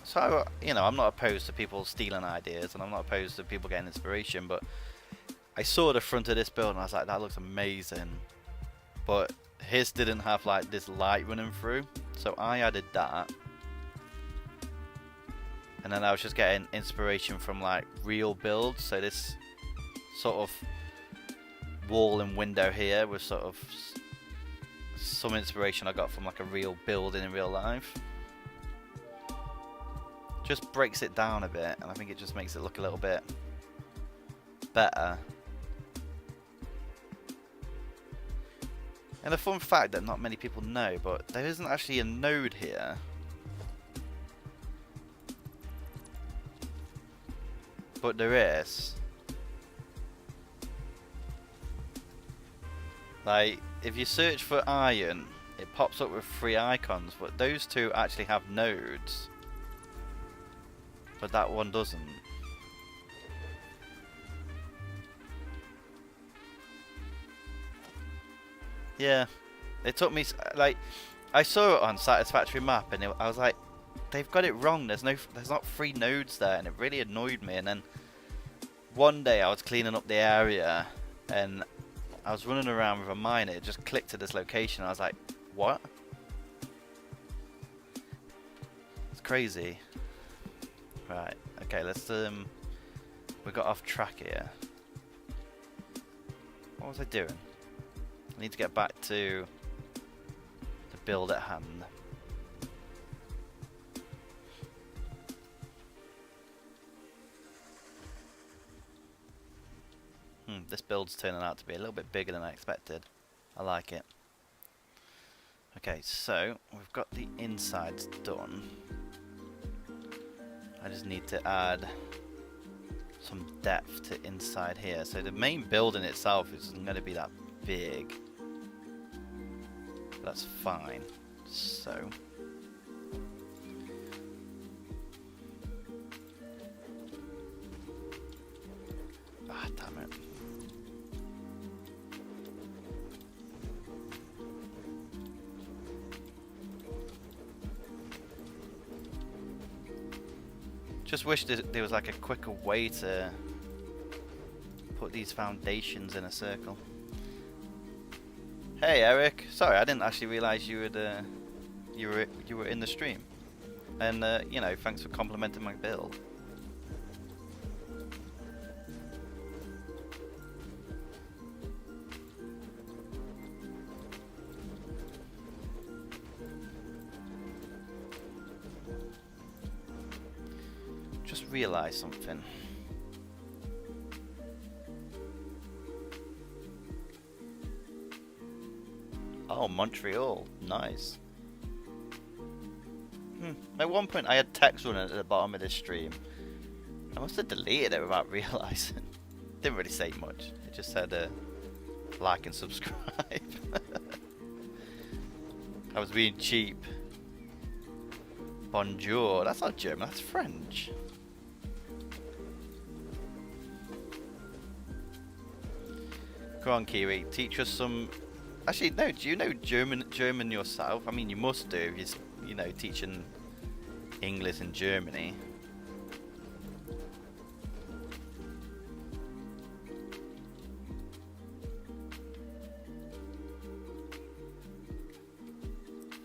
So, you know, I'm not opposed to people stealing ideas, and I'm not opposed to people getting inspiration, but I saw the front of this build and I was like, that looks amazing. But his didn't have like this light running through, so I added that. And then I was just getting inspiration from like real builds. So this sort of wall and window here was sort of some inspiration I got from like a real building in real life. Just breaks it down a bit, and I think it just makes it look a little bit better. And a fun fact that not many people know, but there isn't actually a node here. But there is. Like, if you search for iron, it pops up with 3 icons, but those 2 actually have nodes. But that one doesn't. Yeah. It took me, like, I saw it on Satisfactory map, and I was like, they've got it wrong. There's not 3 nodes there, and it really annoyed me. And then one day I was cleaning up the area, and I was running around with a miner. It just clicked to this location. I was like, what? It's crazy. Right. Okay. Let's we got off track here. What was I doing? I need to get back to the build at hand. This build's turning out to be a little bit bigger than I expected. I like it. Okay, so we've got the insides done. I just need to add some depth to inside here. So the main building itself isn't going to be that big. That's fine. So damn it. Just wish there was like a quicker way to put these foundations in a circle. Hey Eric, sorry, I didn't actually realise you were in the stream, and you know, thanks for complimenting my build. just realised something. Oh, Montreal. Nice. At one point I had text running at the bottom of this stream. I must have deleted it without realising. Didn't really say much. It just said like and subscribe. I was being cheap. Bonjour. That's not German, that's French. Come on, Kiwi. Teach us some... Actually, no, do you know German yourself? I mean, you must do if you're, you know, teaching English in Germany.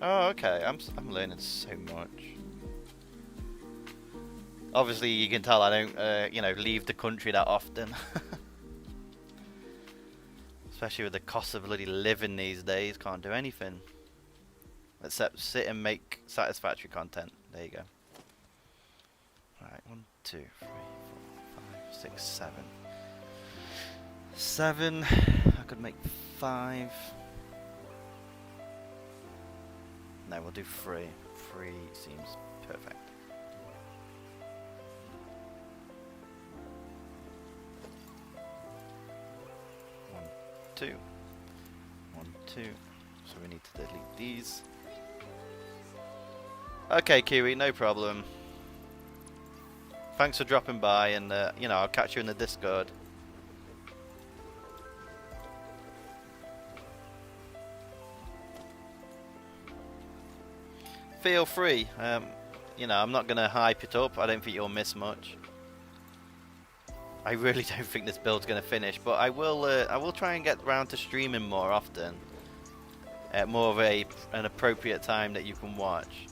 Oh, okay. I'm learning so much. Obviously, you can tell I don't, you know, leave the country that often. Especially with the cost of bloody living these days, can't do anything except sit and make satisfactory content. There you go. Alright, 1, 2, 3, 4, 5, 6, 7. 7. I could make 5. No, we'll do 3. 3 seems perfect. 1, 2. 1, 2. So we need to delete these. Okay, Kiwi, no problem. Thanks for dropping by, and you know, I'll catch you in the Discord. Feel free. You know, I'm not gonna hype it up. I don't think you'll miss much. I really don't think this build's gonna finish, but I will try and get round to streaming more often. At more of an appropriate time that you can watch.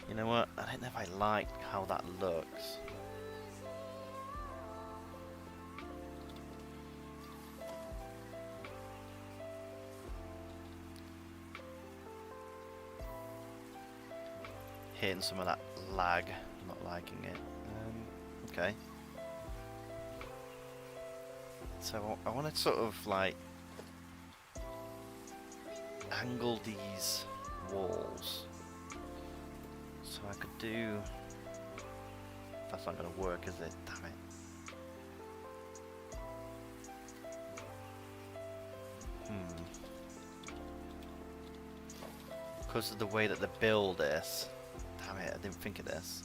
You know what? I don't know if I like how that looks. Hitting some of that lag. Not liking it. Okay. So I want to sort of like angle these walls. So I could do... That's not going to work, is it? Damn it. Because of the way that the build is. Damn it, I didn't think of this.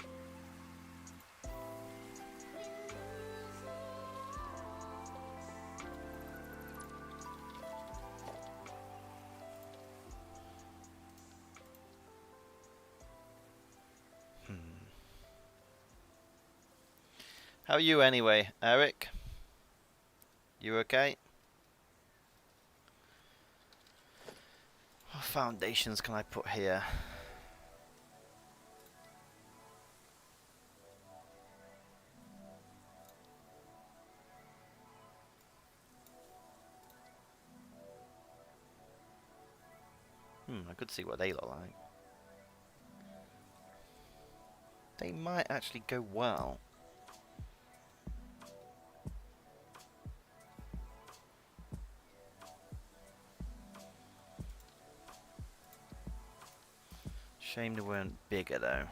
How are you anyway, Eric? You okay? What foundations can I put here? I could see what they look like. They might actually go well. Shame they weren't bigger though.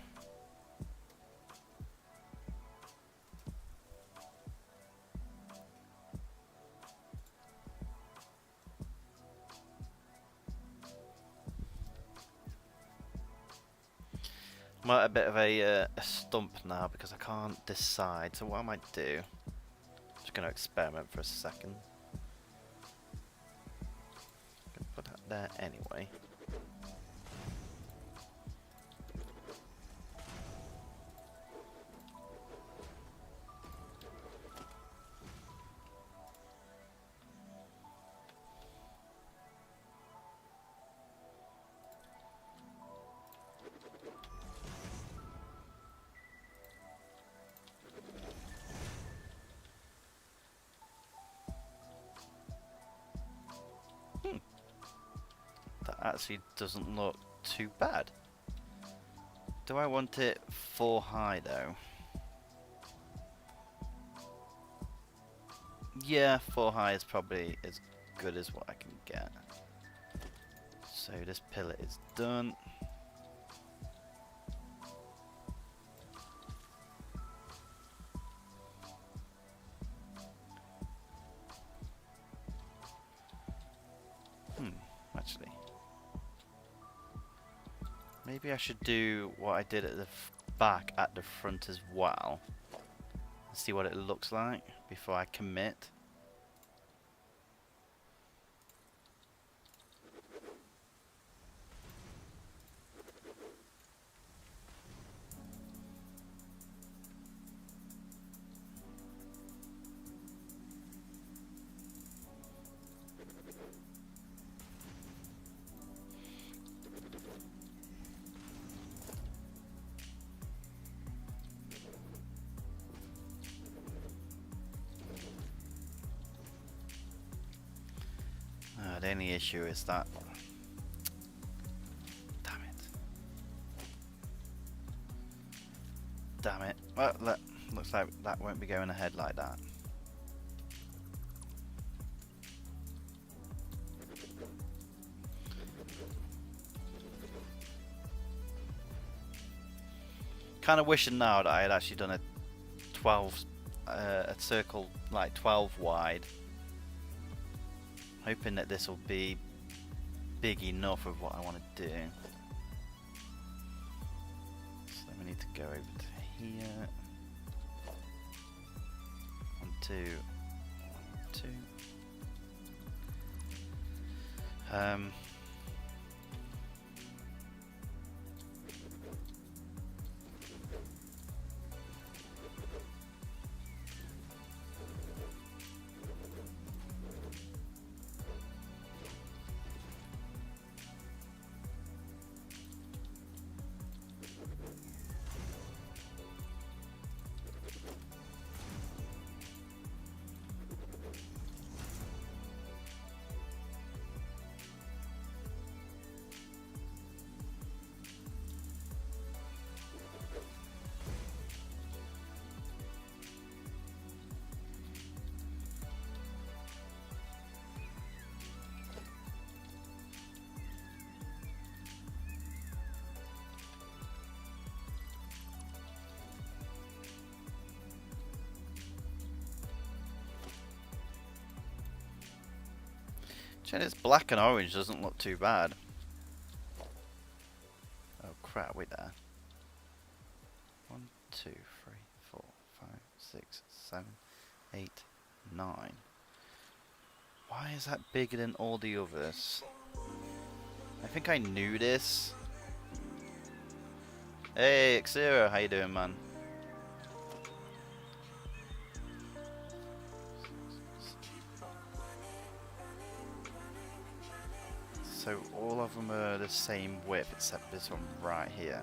I'm at a bit of a stump now because I can't decide. So what I might do, I'm just going to experiment for a second. I'm going to put that there anyway. actually doesn't look too bad. Do I want it 4 high though? Yeah, 4 high is probably as good as what I can get. So this pillar is done. Actually, maybe I should do what I did at the back at the front as well. See what it looks like before I commit. The only issue is that, damn it. Well, that looks like that won't be going ahead like that. Kind of wishing now that I had actually done a 12, a circle like 12 wide. Hoping that this will be big enough of what I want to do. So then we need to go over to here. 1, 2, 1, 2. This black and orange doesn't look too bad. Oh crap, wait there. 1, 2, 3, 4, 5, 6, 7, 8, 9. Why is that bigger than all the others? I think I knew this. Hey, Xero, how you doing, man? So all of them are the same width except this one right here.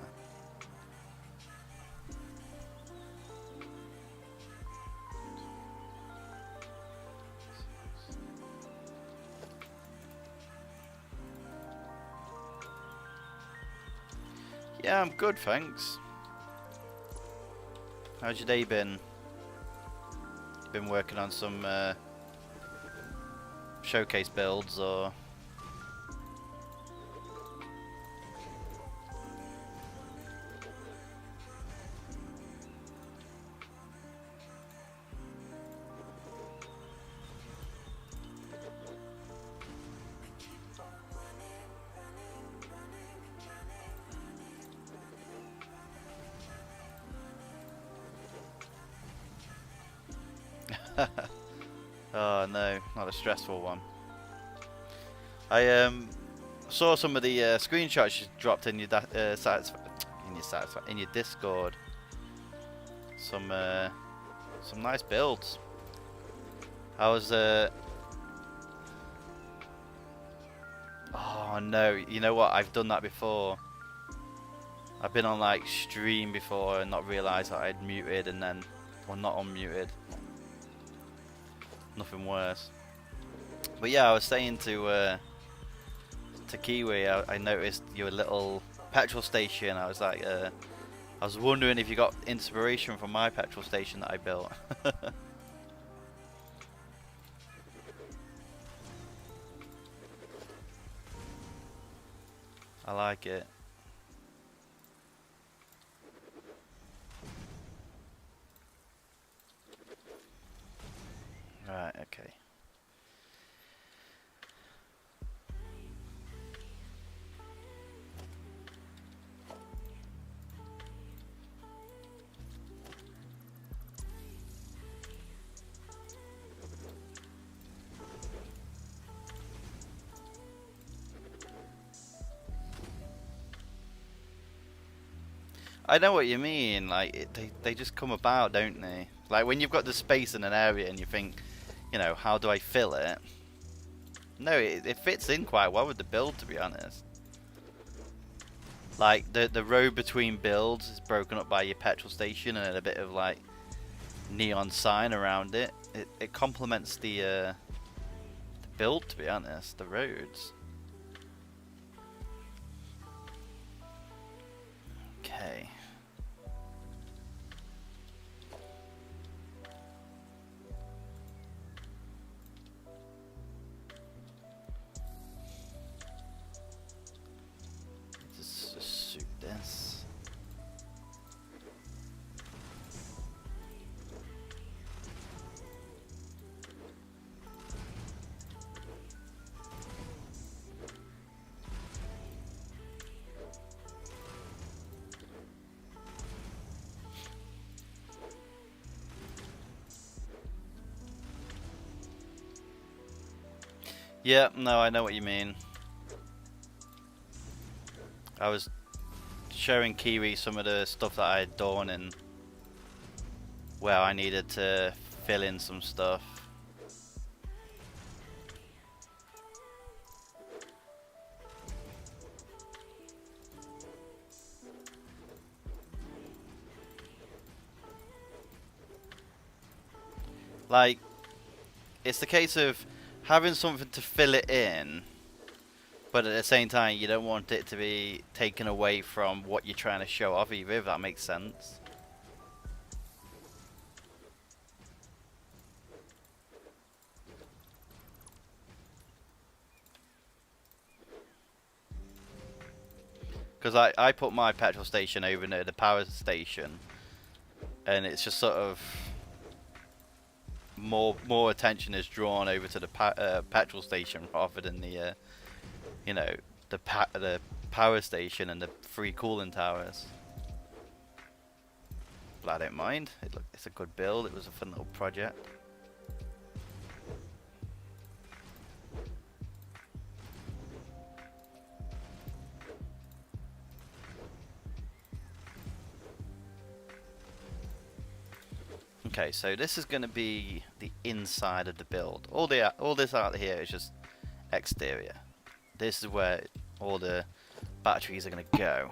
Yeah, I'm good, thanks. How's your day been? Been working on some showcase builds or? Oh no, not a stressful one. I saw some of the screenshots you dropped in your in your Discord. Some nice builds. I was oh no, you know what? I've done that before. I've been on like stream before and not realised that I'd muted and then, well, not unmuted. Nothing worse. But yeah, I was saying to to Kiwi, I noticed your little petrol station. I was like, I was wondering if you got inspiration from my petrol station that I built. I like it. Right, okay. I know what you mean. Like they just come about, don't they? Like when you've got the space in an area and you think, you know, how do I fill it? No, it fits in quite well with the build, to be honest. Like the road between builds is broken up by your petrol station and a bit of like neon sign around it. It complements the build, to be honest. The roads. Okay. Just suit this. Yeah, no, I know what you mean. I was showing Kiwi some of the stuff that I had done and where I needed to fill in some stuff. Like, it's the case of having something to fill it in, but at the same time you don't want it to be taken away from what you're trying to show off either, if that makes sense. Because I put my petrol station over near the power station, and it's just sort of more attention is drawn over to the petrol station rather than the you know, the power station and the free cooling towers. But I don't mind. It's a good build. It was a fun little project. Okay, so this is going to be the inside of the build. All this out here is just exterior. This is where all the batteries are going to go.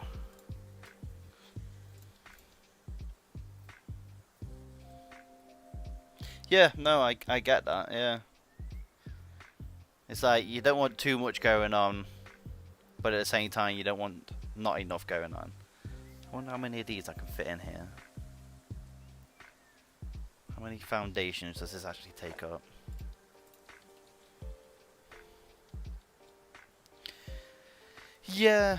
Yeah, no, I get that, yeah. It's like you don't want too much going on, but at the same time you don't want not enough going on. I wonder how many of these I can fit in here. How many foundations does this actually take up? Yeah,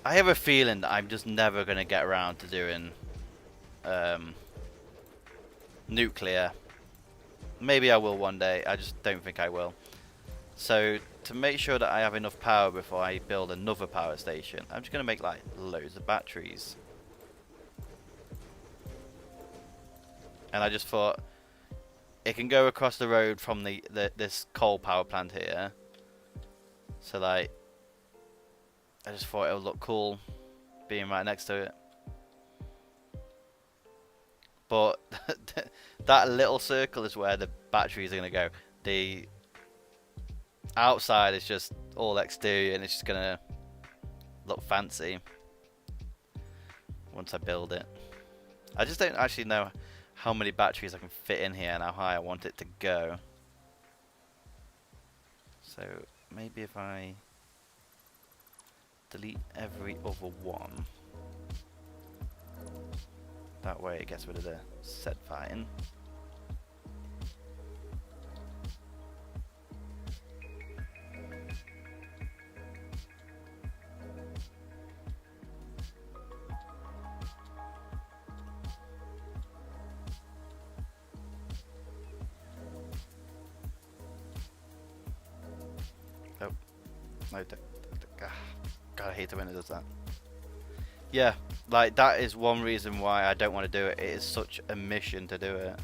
I have a feeling that I'm just never going to get around to doing nuclear. Maybe I will one day, I just don't think I will. So to make sure that I have enough power before I build another power station, I'm just going to make like loads of batteries. And I just thought it can go across the road from this coal power plant here. So like, I just thought it would look cool being right next to it. But that little circle is where the batteries are going to go. The outside is just all exterior and it's just going to look fancy once I build it. I just don't actually know how many batteries I can fit in here and how high I want it to go. So maybe if I delete every other one, that way it gets rid of the set fighting. Oh, no, God, I hate it when it does that. Yeah, like that is one reason why I don't want to do it. It is such a mission to do it.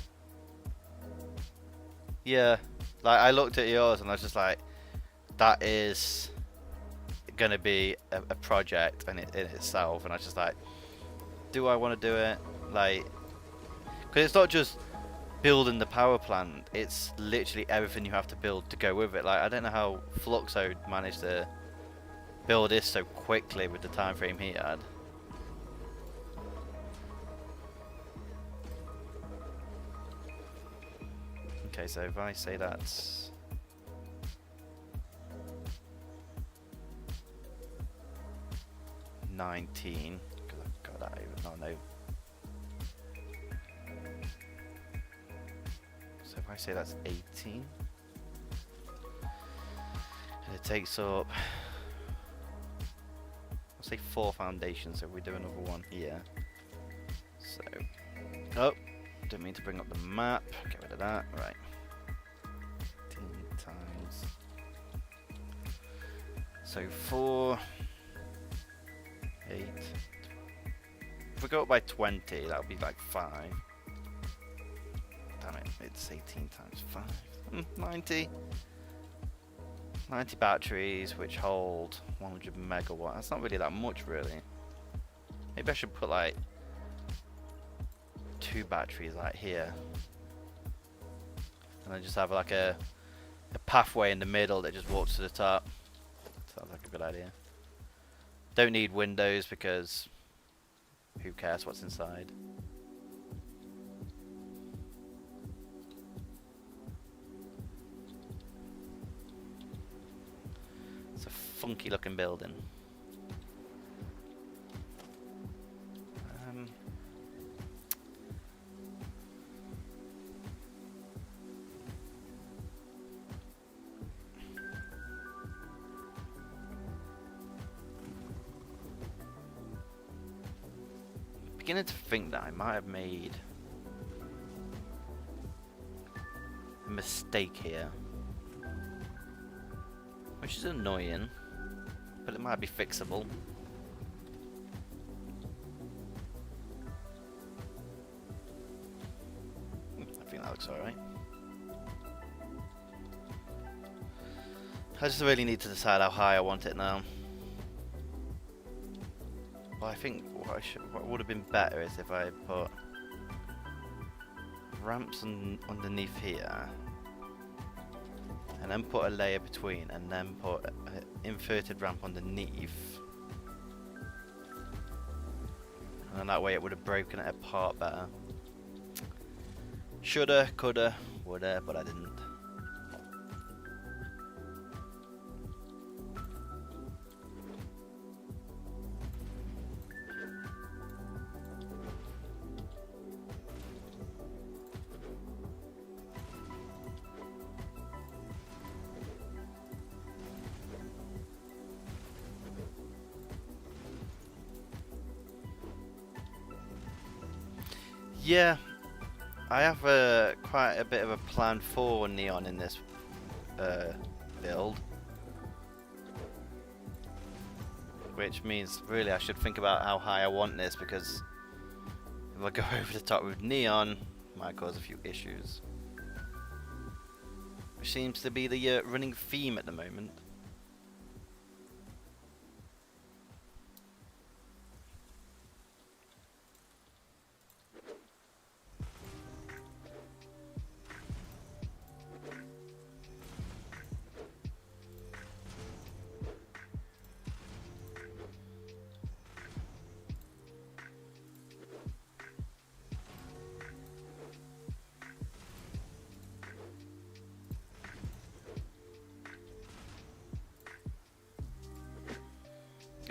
Yeah, like I looked at yours and I was just like, that is gonna be a project in itself, and I was just like, do I want to do it? Like, because it's not just building the power plant, it's literally everything you have to build to go with it. Like, I don't know how Fluxo managed to build this so quickly with the time frame he had. Okay, so if I say that's 19, because I've got that over. No. So if I say that's 18, and it takes up, I'll say 4 foundations. So if we do another one here. So, oh, didn't mean to bring up the map. Get rid of that. Right. 18 times. So 4, 8. If we go up by 20, that would be like 5. Damn it, it's 18 times 5. 90. 90 batteries, which hold 100 megawatt. That's not really that much, really. Maybe I should put like 2 batteries like here. And then just have like a pathway in the middle that just walks to the top. Sounds like a good idea. Don't need windows because who cares what's inside. It's a funky looking building. Beginning to think that I might have made a mistake here, which is annoying, but it might be fixable. I think that looks alright. I just really need to decide how high I want it now. Well, I think what would have been better is if I had put ramps underneath here, and then put a layer between, and then put an inverted ramp underneath, and then that way it would have broken it apart better. Shoulda, coulda, woulda, but I didn't. Yeah, I have quite a bit of a plan for neon in this build, which means really I should think about how high I want this, because if I go over the top with neon, it might cause a few issues, which seems to be the running theme at the moment.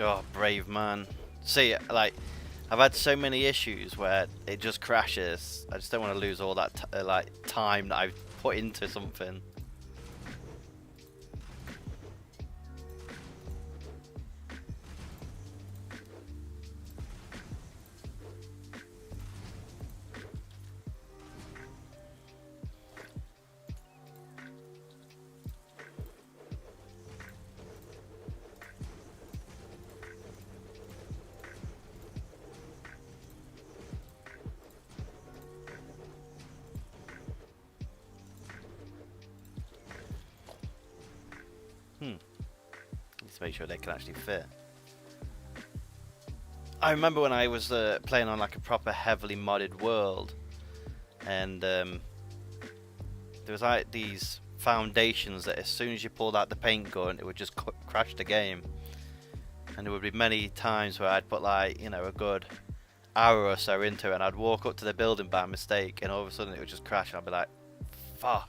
Oh, brave man. See, like, I've had so many issues where it just crashes. I just don't want to lose all that like time that I've put into something. Need to make sure they can actually fit. I remember when I was playing on like a proper heavily modded world, and there was like these foundations that as soon as you pulled out the paint gun, it would just crash the game. And there would be many times where I'd put like, you know, a good hour or so into it, and I'd walk up to the building by mistake, and all of a sudden it would just crash, and I'd be like, fuck.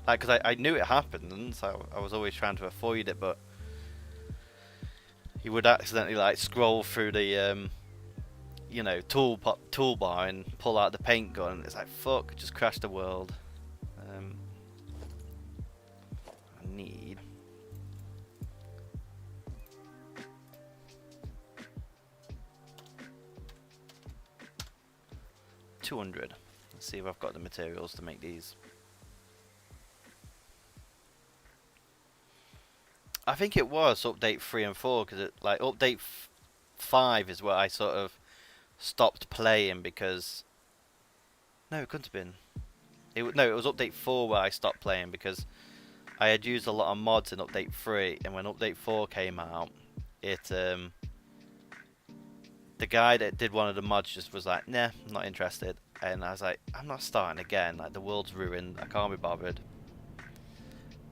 Like, because I knew it happened, and so I was always trying to avoid it, but you would accidentally like scroll through the you know, toolbar and pull out the paint gun, and it's like, fuck, just crashed the world. I need 200. Let's see if I've got the materials to make these. I think it was update 3 and 4, because like update 5 is where I sort of stopped playing, because no, it couldn't have been. No, it was update 4 where I stopped playing, because I had used a lot of mods in update 3, and when update 4 came out, it the guy that did one of the mods just was like, nah, I'm not interested, and I was like, I'm not starting again, like the world's ruined, I can't be bothered.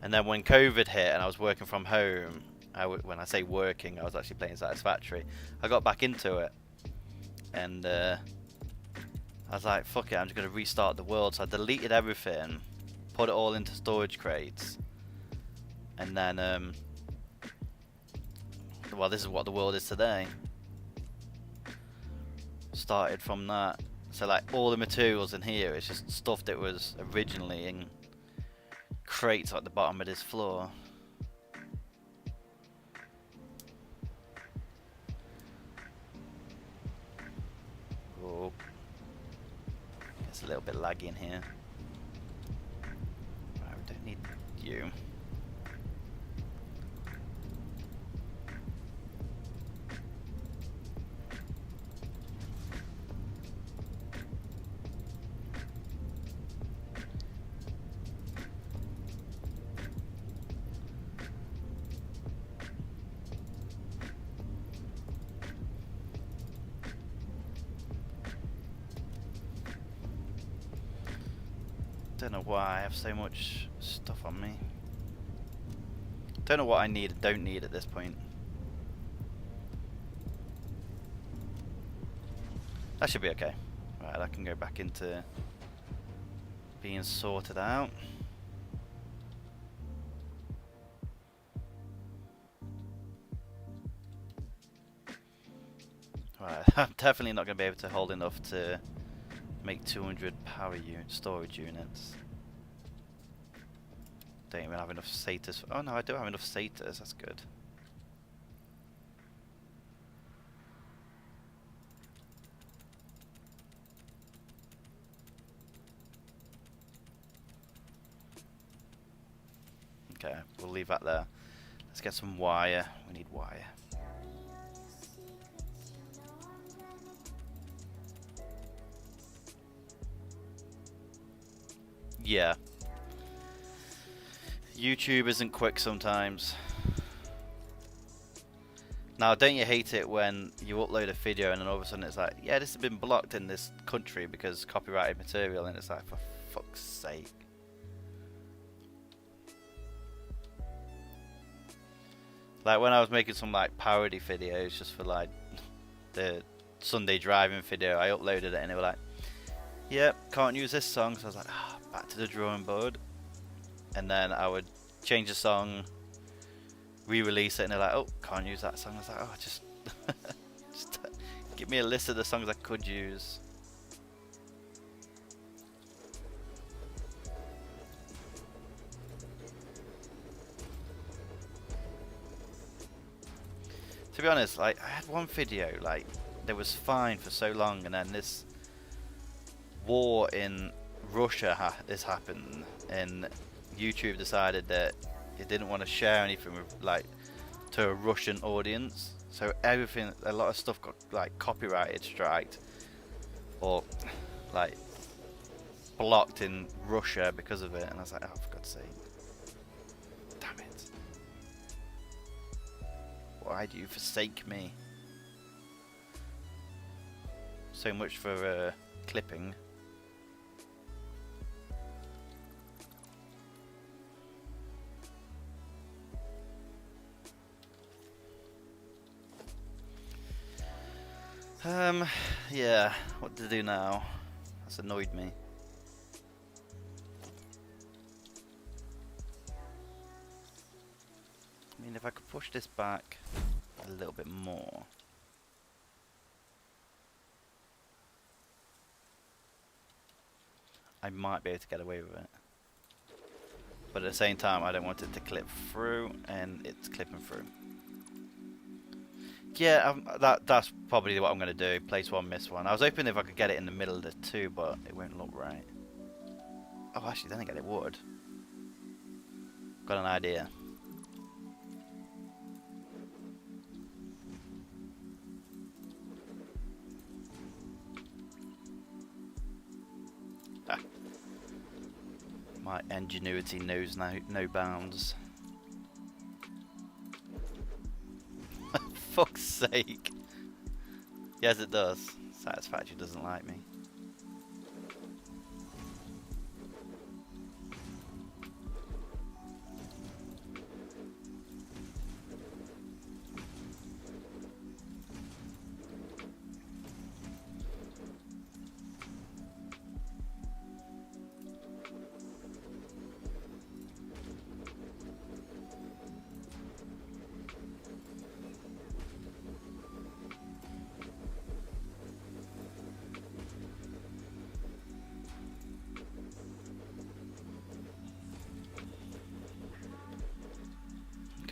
And then when COVID hit and I was working from home, when I say working, I was actually playing Satisfactory, I got back into it, and I was like, fuck it, I'm just going to restart the world. So I deleted everything, put it all into storage crates, and then well, this is what the world is today. Started from that. So like all the materials in here is just stuff that was originally in crates at the bottom of this floor. Oh, it's a little bit laggy in here. Right, we don't need you. Don't know why I have so much stuff on me. Don't know what I need and don't need at this point. That should be okay. Right, I can go back into being sorted out. Right, I'm definitely not going to be able to hold enough to make 200 power storage units. Don't even have enough status. Oh no, I do have enough status, that's good. Okay, we'll leave that there. Let's get some wire. We need wire. Yeah. YouTube isn't quick sometimes. Now, don't you hate it when you upload a video and then all of a sudden it's like, yeah, this has been blocked in this country because copyrighted material, and it's like, for fuck's sake. Like when I was making some like parody videos just for like the Sunday driving video, I uploaded it and they were like, yep, can't use this song. So I was like, back to the drawing board. And then I would change the song, re-release it and they're like, oh, can't use that song. I was like, oh, just just give me a list of the songs I could use. To be honest, like, I had one video, like, that was fine for so long, and then this war in Russia happened, and YouTube decided that it didn't want to share anything with, like, to a Russian audience, so everything, a lot of stuff got, like, copyrighted striked, or, like, blocked in Russia because of it, and I was like, oh, for God's sake. Damn it. Why do you forsake me? So much for clipping. Yeah, what to do now? That's annoyed me. I mean, if I could push this back a little bit more. I might be able to get away with it. But at the same time, I don't want it to clip through, and it's clipping through. Yeah, that's probably what I'm going to do. Place one, miss one. I was hoping if I could get it in the middle of the two, but it won't look right. Oh, actually, then again, it would. Got an idea. Ah. My ingenuity knows no bounds. Fuck's sake. Yes, it does. Satisfactory doesn't like me.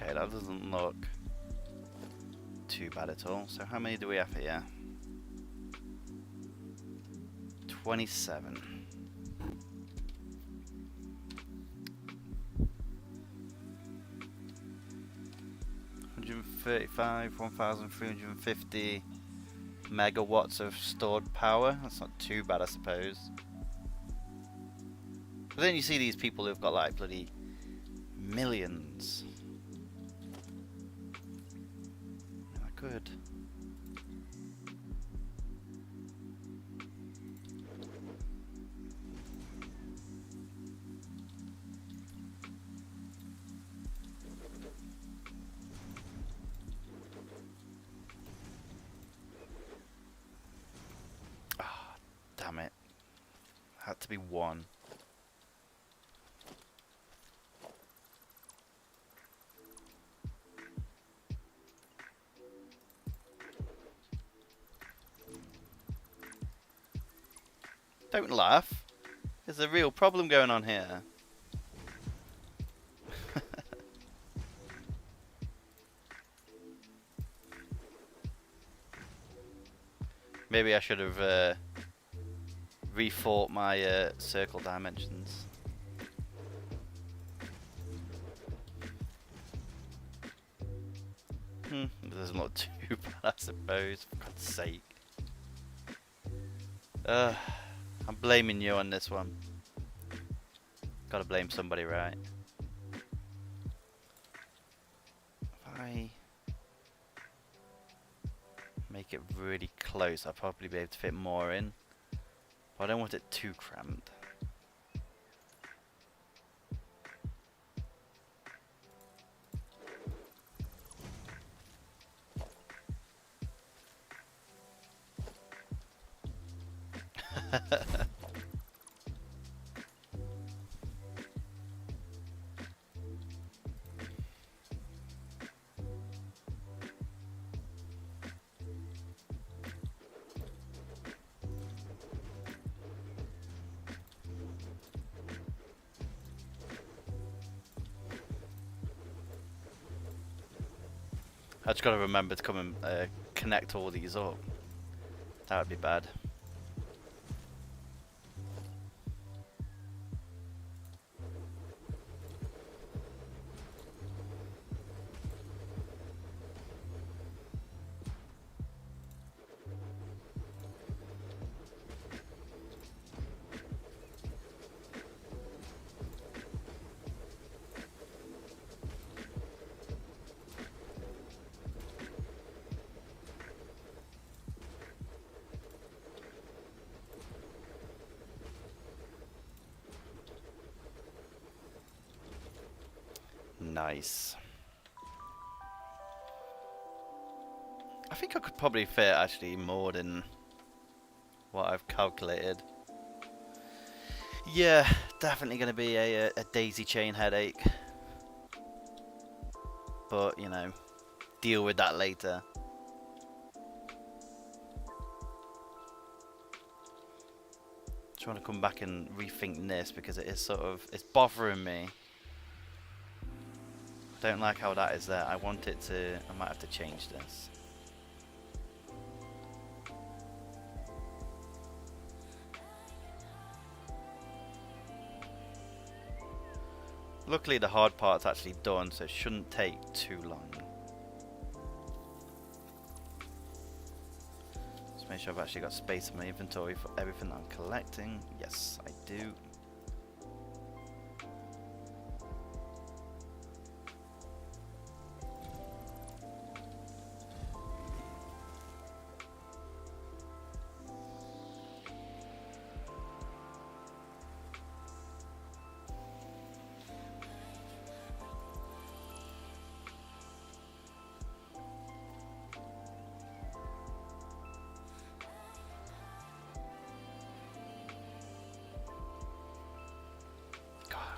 Okay, that doesn't look too bad at all. So how many do we have here? 27. $135, 1,350 megawatts of stored power. That's not too bad, I suppose. But then you see these people who've got like bloody millions. Good. Ah, damn it. Had to be one. Don't laugh. There's a real problem going on here. Maybe I should have rethought my circle dimensions. It doesn't look too bad, I suppose. For God's sake. I'm blaming you on this one. Gotta blame somebody, right? If I make it really close, I'll probably be able to fit more in. But I don't want it too cramped. I just got to remember to come and connect all these up. That would be bad. Nice. I think I could probably fit actually more than what I've calculated. Yeah, definitely going to be a daisy chain headache. But, you know, deal with that later. Trying to come back and rethink this because it is sort of, it's bothering me. I don't like how that is there. I want it to, I might have to change this. Luckily the hard part's actually done, so it shouldn't take too long. Just make sure I've actually got space in my inventory for everything that I'm collecting. Yes, I do.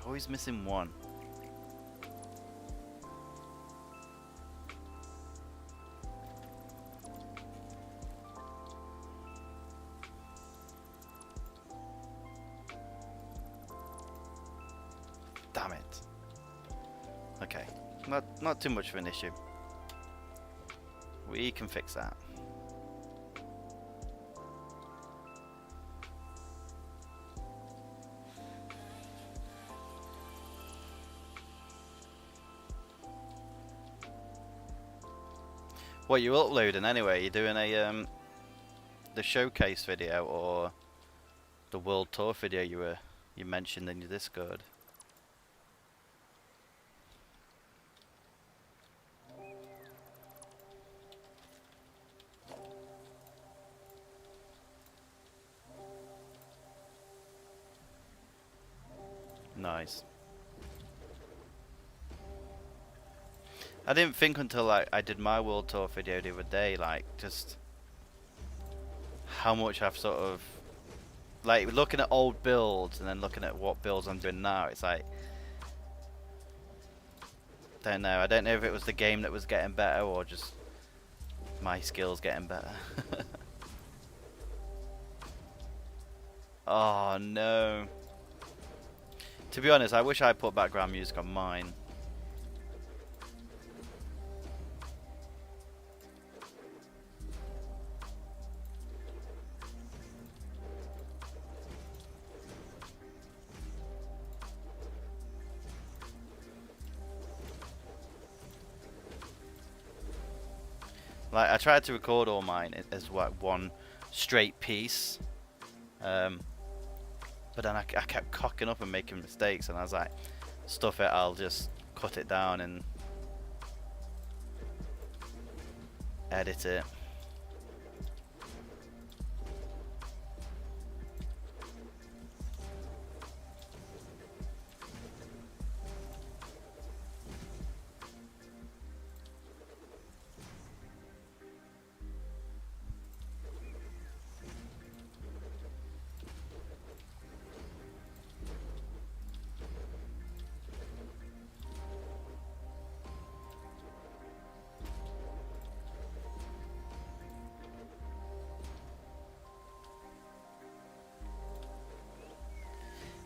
Always missing one. Damn it. Okay, not too much of an issue. We can fix that. What you uploading anyway? You doing a the showcase video or the world tour video you mentioned in your Discord? Nice. I didn't think until I did my world tour video the other day, like just how much I've sort of like looking at old builds and then looking at what builds I'm doing now. It's like, don't know. I don't know if it was the game that was getting better or just my skills getting better. Oh no. To be honest, I wish I put background music on mine. Like, I tried to record all mine as one straight piece, but then I kept cocking up and making mistakes, and I was like, stuff it, I'll just cut it down and edit it.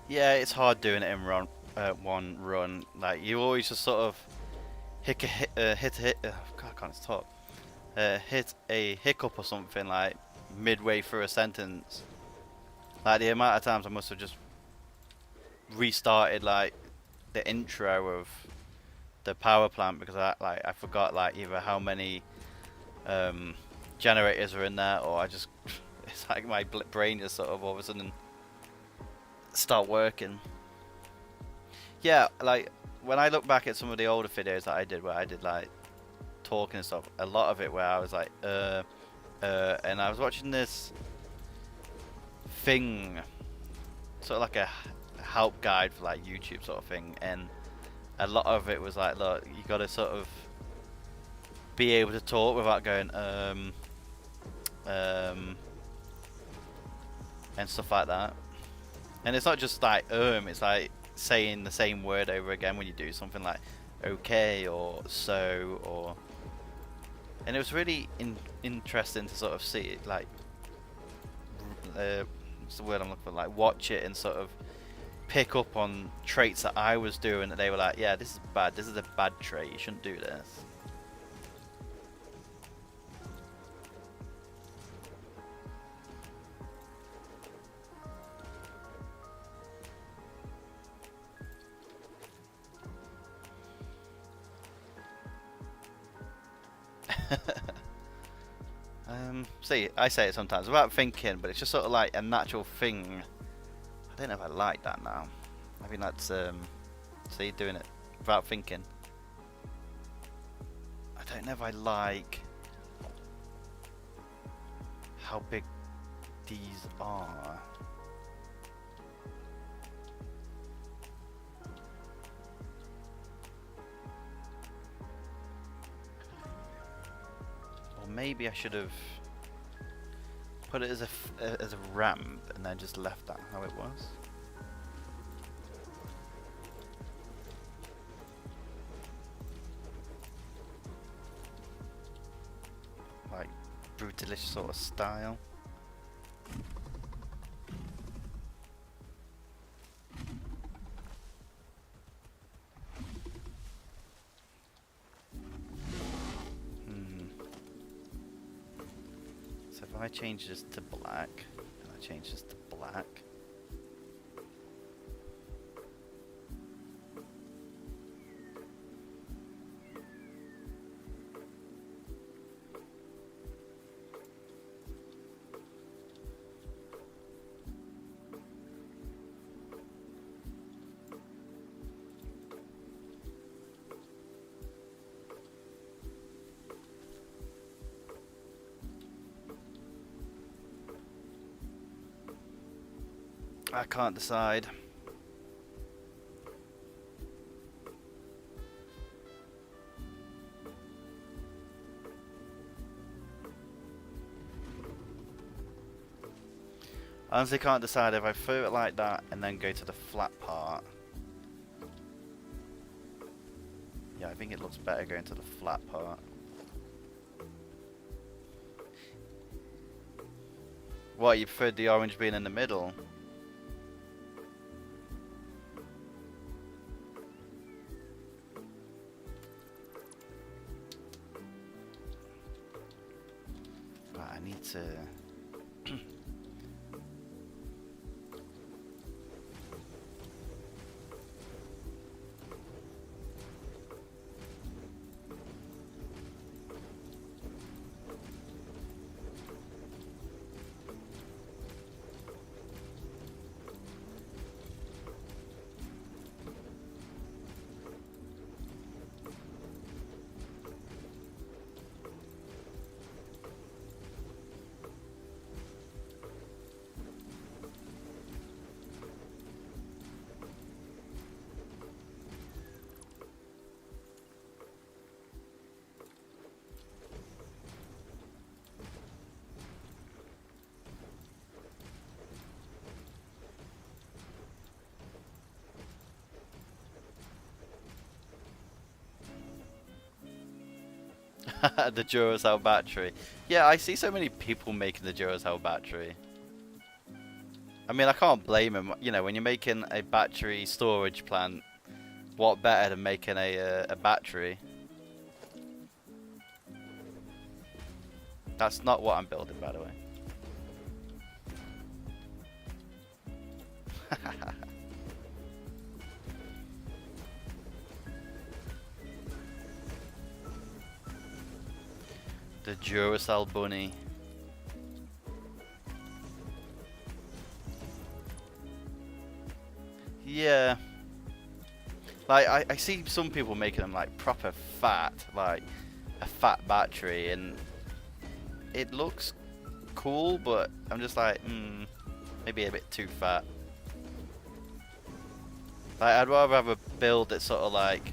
Yeah, it's hard doing it in one run. Like, you always just sort of God, I can't talk. Hit a hiccup or something like midway through a sentence. Like the amount of times I must have just restarted like the intro of the power plant because I forgot like either how many generators are in there, or I just it's like my brain just sort of all of a sudden start working. Yeah, like when I look back at some of the older videos that I did where I did like talking and stuff, a lot of it where I was like and I was watching this thing, sort of like a help guide for like YouTube sort of thing, and a lot of it was like, look, you got to sort of be able to talk without going and stuff like that. And it's not just like it's like saying the same word over again when you do something like okay or so, or and it was really interesting to sort of see it, like what's the word I'm looking for, like watch it and sort of pick up on traits that I was doing that they were like, yeah, this is bad, this is a bad trait, you shouldn't do this. See, I say it sometimes without thinking, but it's just sort of like a natural thing. I don't know if I like that now. I think that's see, doing it without thinking. I don't know if I like how big these are. Or maybe I should have put it as a ramp and then just left that how it was. Like brutalish sort of style. So if I change this to black, and I change this to black. I can't decide. I honestly can't decide if I throw it like that and then go to the flat part. Yeah, I think it looks better going to the flat part. What, you preferred the orange being in the middle? I need to... the Duracell battery. Yeah, I see so many people making the Duracell battery. I mean, I can't blame them. You know, when you're making a battery storage plant, what better than making a battery? That's not what I'm building, by the way. The Duracell bunny. Yeah. Like, I see some people making them like proper fat, like a fat battery, and it looks cool, but I'm just like, maybe a bit too fat. Like, I'd rather have a build that's sort of like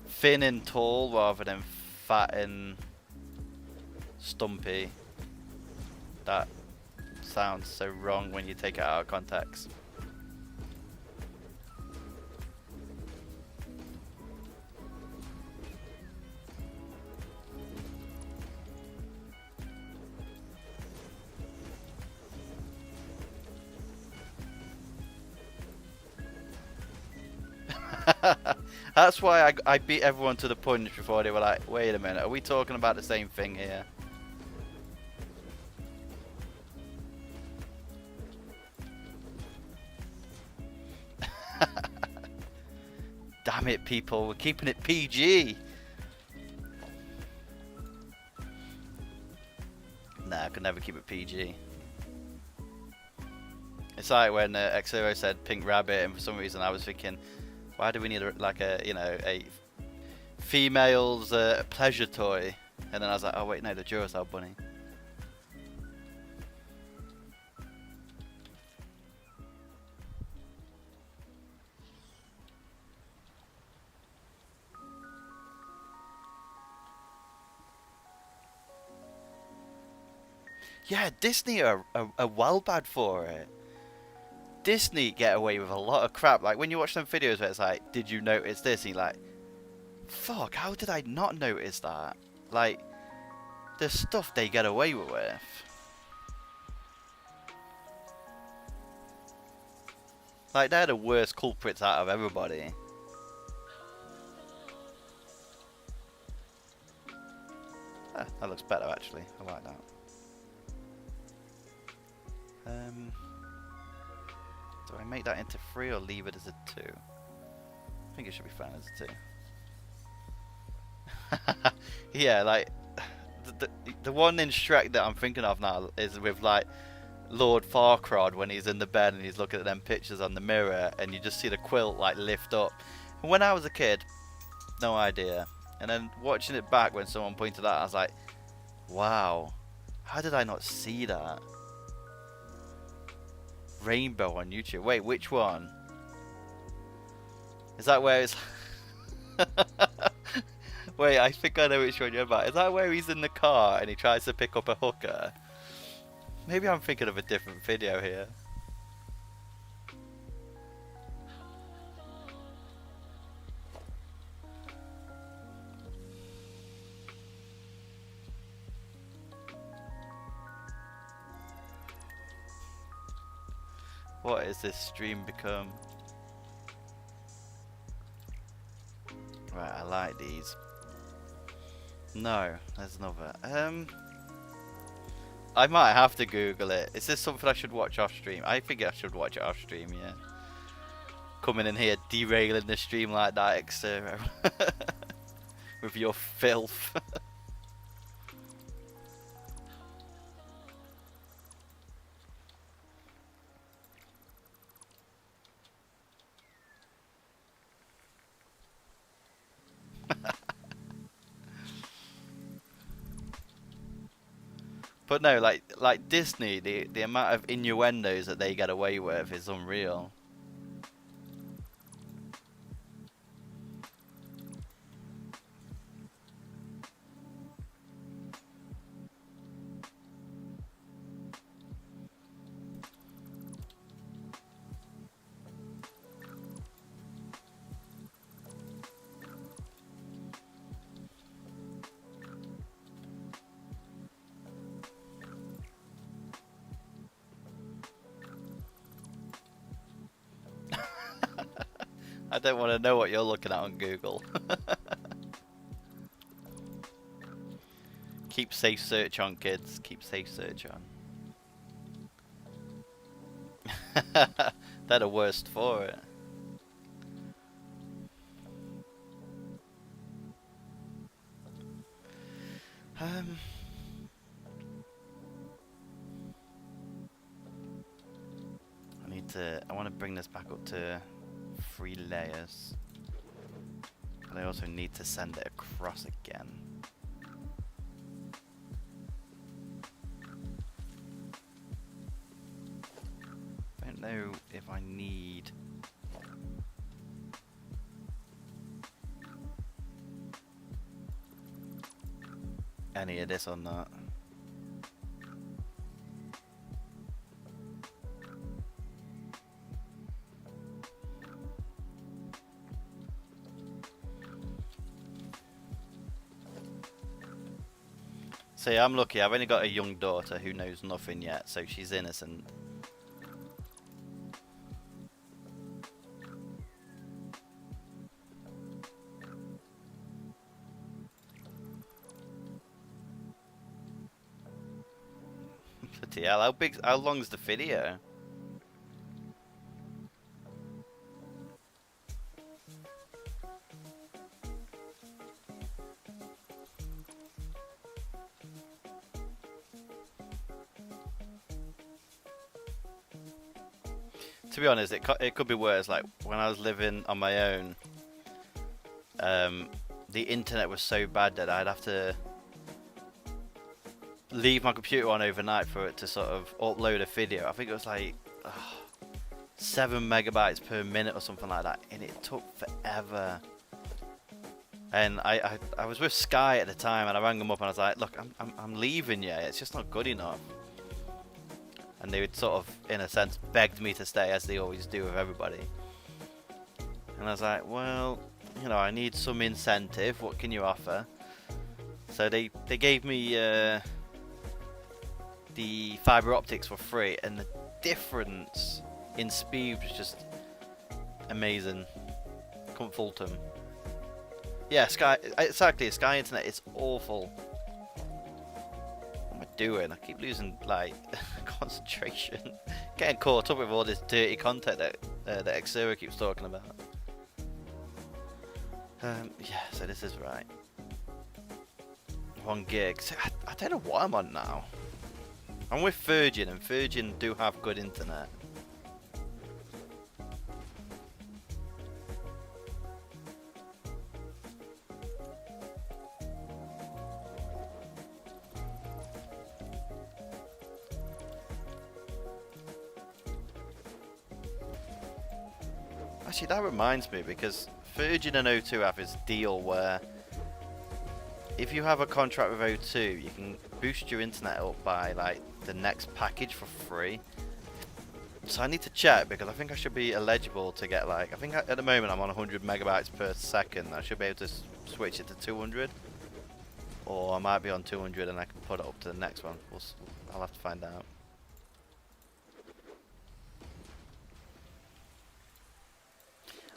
thin and tall rather than fat and stumpy. That sounds so wrong when you take it out of context. That's why I beat everyone to the punch before they were like, wait a minute, are we talking about the same thing here? Damn it, people, we're keeping it PG. Nah, I could never keep it PG. It's like when X0 said pink rabbit, and for some reason I was thinking, why do we need like a, you know, a female's pleasure toy? And then I was like, oh wait, no, the Duracell bunny. Yeah, Disney are well bad for it. Disney get away with a lot of crap. Like when you watch them videos where it's like, did you notice this? And you're like, fuck, how did I not notice that? Like, the stuff they get away with. Like, they're the worst culprits out of everybody. Ah, that looks better actually. I like that. Do I make that into 3 or leave it as a 2? I think it should be fine as a 2. Yeah, like the one in Shrek that I'm thinking of now is with like Lord Farquaad when he's in the bed and he's looking at them pictures on the mirror and you just see the quilt like lift up. And when I was a kid, no idea. And then watching it back when someone pointed out, I was like, wow, how did I not see that? Rainbow on YouTube. Wait, which one? Is that where it's... Wait, I think I know which one you're about. Is that where he's in the car and he tries to pick up a hooker? Maybe I'm thinking of a different video here. What has this stream become? Right, I like these. No, there's another. I might have to Google it. Is this something I should watch off stream? I think I should watch it off stream, yeah. Coming in here derailing the stream like that, X0. With your filth. But no, like Disney, the amount of innuendos that they get away with is unreal. I don't want to know what you're looking at on Google. Keep safe search on, kids. Keep safe search on. They're the worst for it. I want to bring this back up to 3 layers. But I also need to send it across again. I don't know if I need... any of this or not. See, I'm lucky. I've only got a young daughter who knows nothing yet, so she's innocent. Bloody hell, how long's the video? To be honest, it could be worse. Like when I was living on my own, the internet was so bad that I'd have to leave my computer on overnight for it to sort of upload a video. I think it was like 7 megabytes per minute or something like that, and it took forever. And I was with Sky at the time, and I rang them up and I was like, look, I'm leaving you. It's just not good enough. And they would sort of, in a sense, begged me to stay, as they always do with everybody. And I was like, well, you know, I need some incentive. What can you offer? So they gave me the fiber optics for free, and the difference in speed was just amazing. Couldn't fault them. Yeah, Sky, exactly. Sky Internet is awful. What am I doing? I keep losing like concentration. Getting caught up with all this dirty content that Xero keeps talking about. Yeah, so this is right. 1 gig. So I don't know what I'm on now. I'm with Virgin, and Virgin do have good internet. Actually, that reminds me, because Virgin and O2 have this deal where if you have a contract with O2, you can boost your internet up by like the next package for free. So I need to check, because I think I should be eligible to get like, I think at the moment I'm on 100 megabytes per second. I should be able to switch it to 200, or I might be on 200 and I can put it up to the next one. I'll have to find out.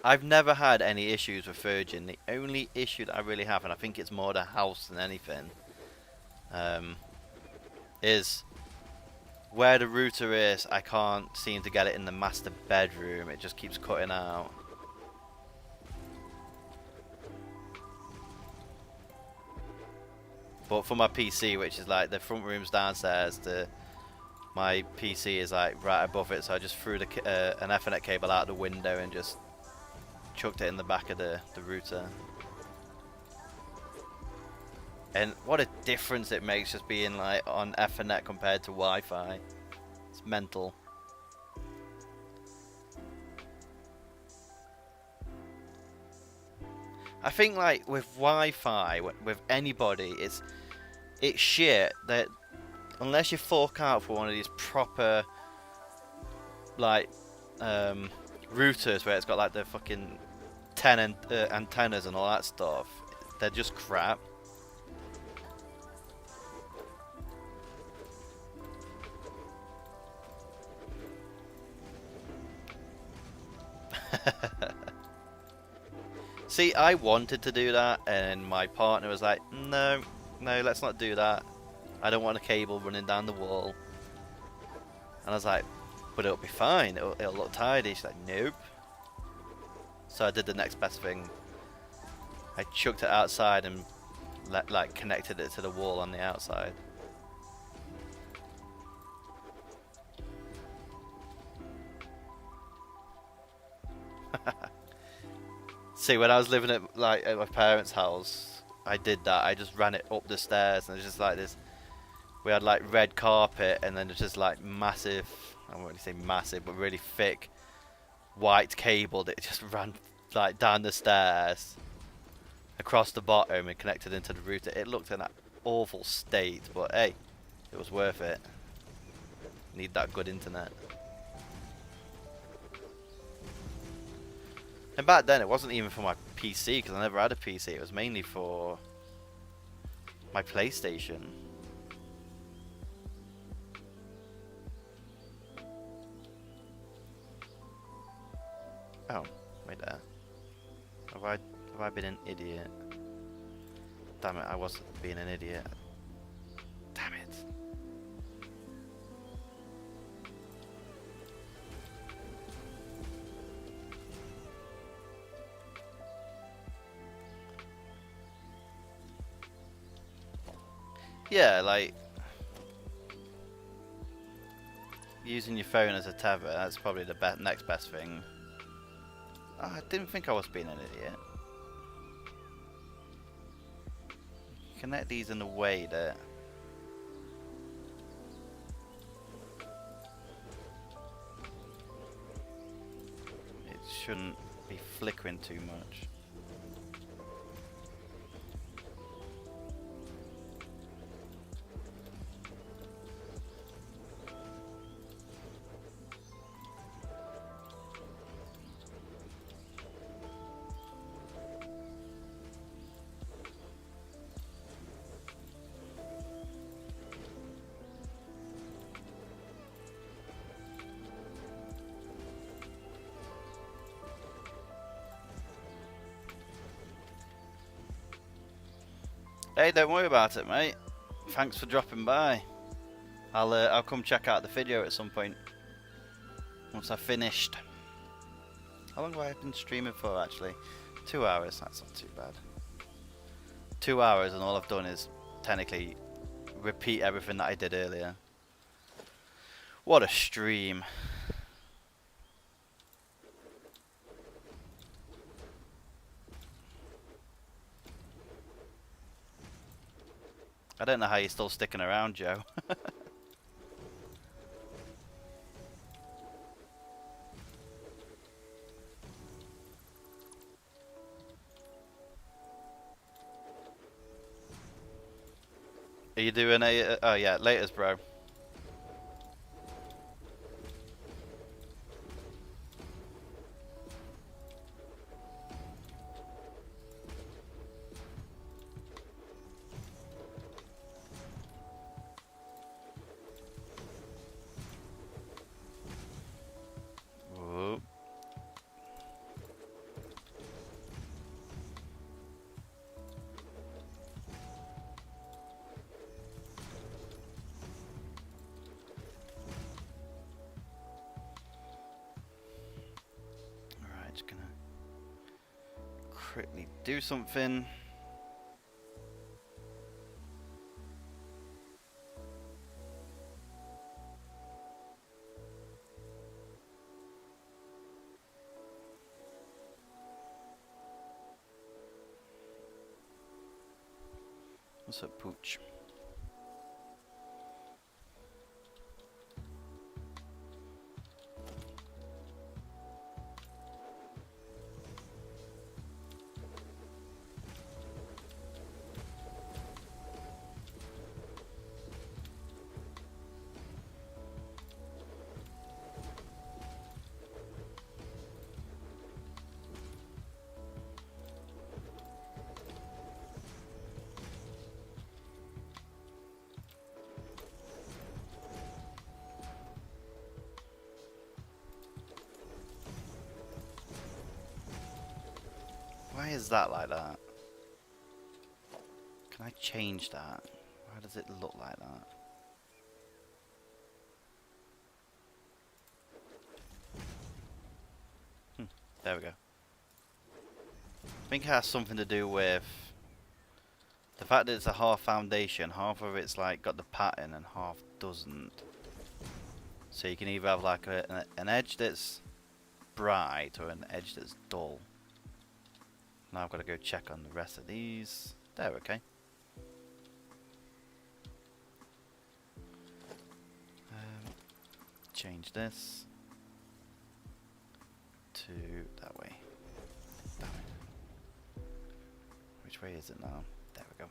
I've never had any issues with Virgin. The only issue that I really have, and I think it's more the house than anything, is where the router is. I can't seem to get it in the master bedroom. It just keeps cutting out. But for my PC, which is like the front room's downstairs, my PC is like right above it, so I just threw an Ethernet cable out the window and just chucked it in the back of the router. And what a difference it makes just being like on Ethernet compared to Wi-Fi. It's mental. I think like with Wi-Fi, with anybody, it's shit that unless you fork out for one of these proper like routers where it's got like the fucking 10 antennas and all that stuff, they're just crap. See, I wanted to do that, and my partner was like, no, let's not do that. I don't want a cable running down the wall. And I was like, but it'll be fine. It'll look tidy. She's like, nope. So I did the next best thing. I chucked it outside and connected it to the wall on the outside. See, when I was living at my parents' house, I did that. I just ran it up the stairs, and it's just like this. We had like red carpet, and then it's just like massive. I won't really say massive, but really thick white cable that just ran like down the stairs, across the bottom, and connected into the router. It looked in that awful state, but hey, it was worth it. Need that good internet. And back then, it wasn't even for my PC, because I never had a PC. It was mainly for my PlayStation. Oh, wait there. Have I been an idiot? Damn it, I wasn't being an idiot. Damn it. Yeah, like using your phone as a tether, that's probably the next best thing. Oh, I didn't think I was being an idiot. Connect these in a way that it shouldn't be flickering too much. Hey, don't worry about it, mate. Thanks for dropping by. I'll come check out the video at some point once I've finished. How long have I been streaming for, actually? 2 hours. That's not too bad. 2 hours, and all I've done is technically repeat everything that I did earlier. What a stream. I don't know how you're still sticking around, Joe. Are you doing a... oh yeah, laters, bro. Just gonna quickly do something. What's up, Pooch? Why is that like that? Can I change that? How does it look like that? There we go. I think it has something to do with the fact that it's a half foundation. Half of it's like got the pattern and half doesn't. So you can either have like an edge that's bright or an edge that's dull. Now I've got to go check on the rest of these. There, okay. Change this to that way. Damn it. Which way is it now? There we go.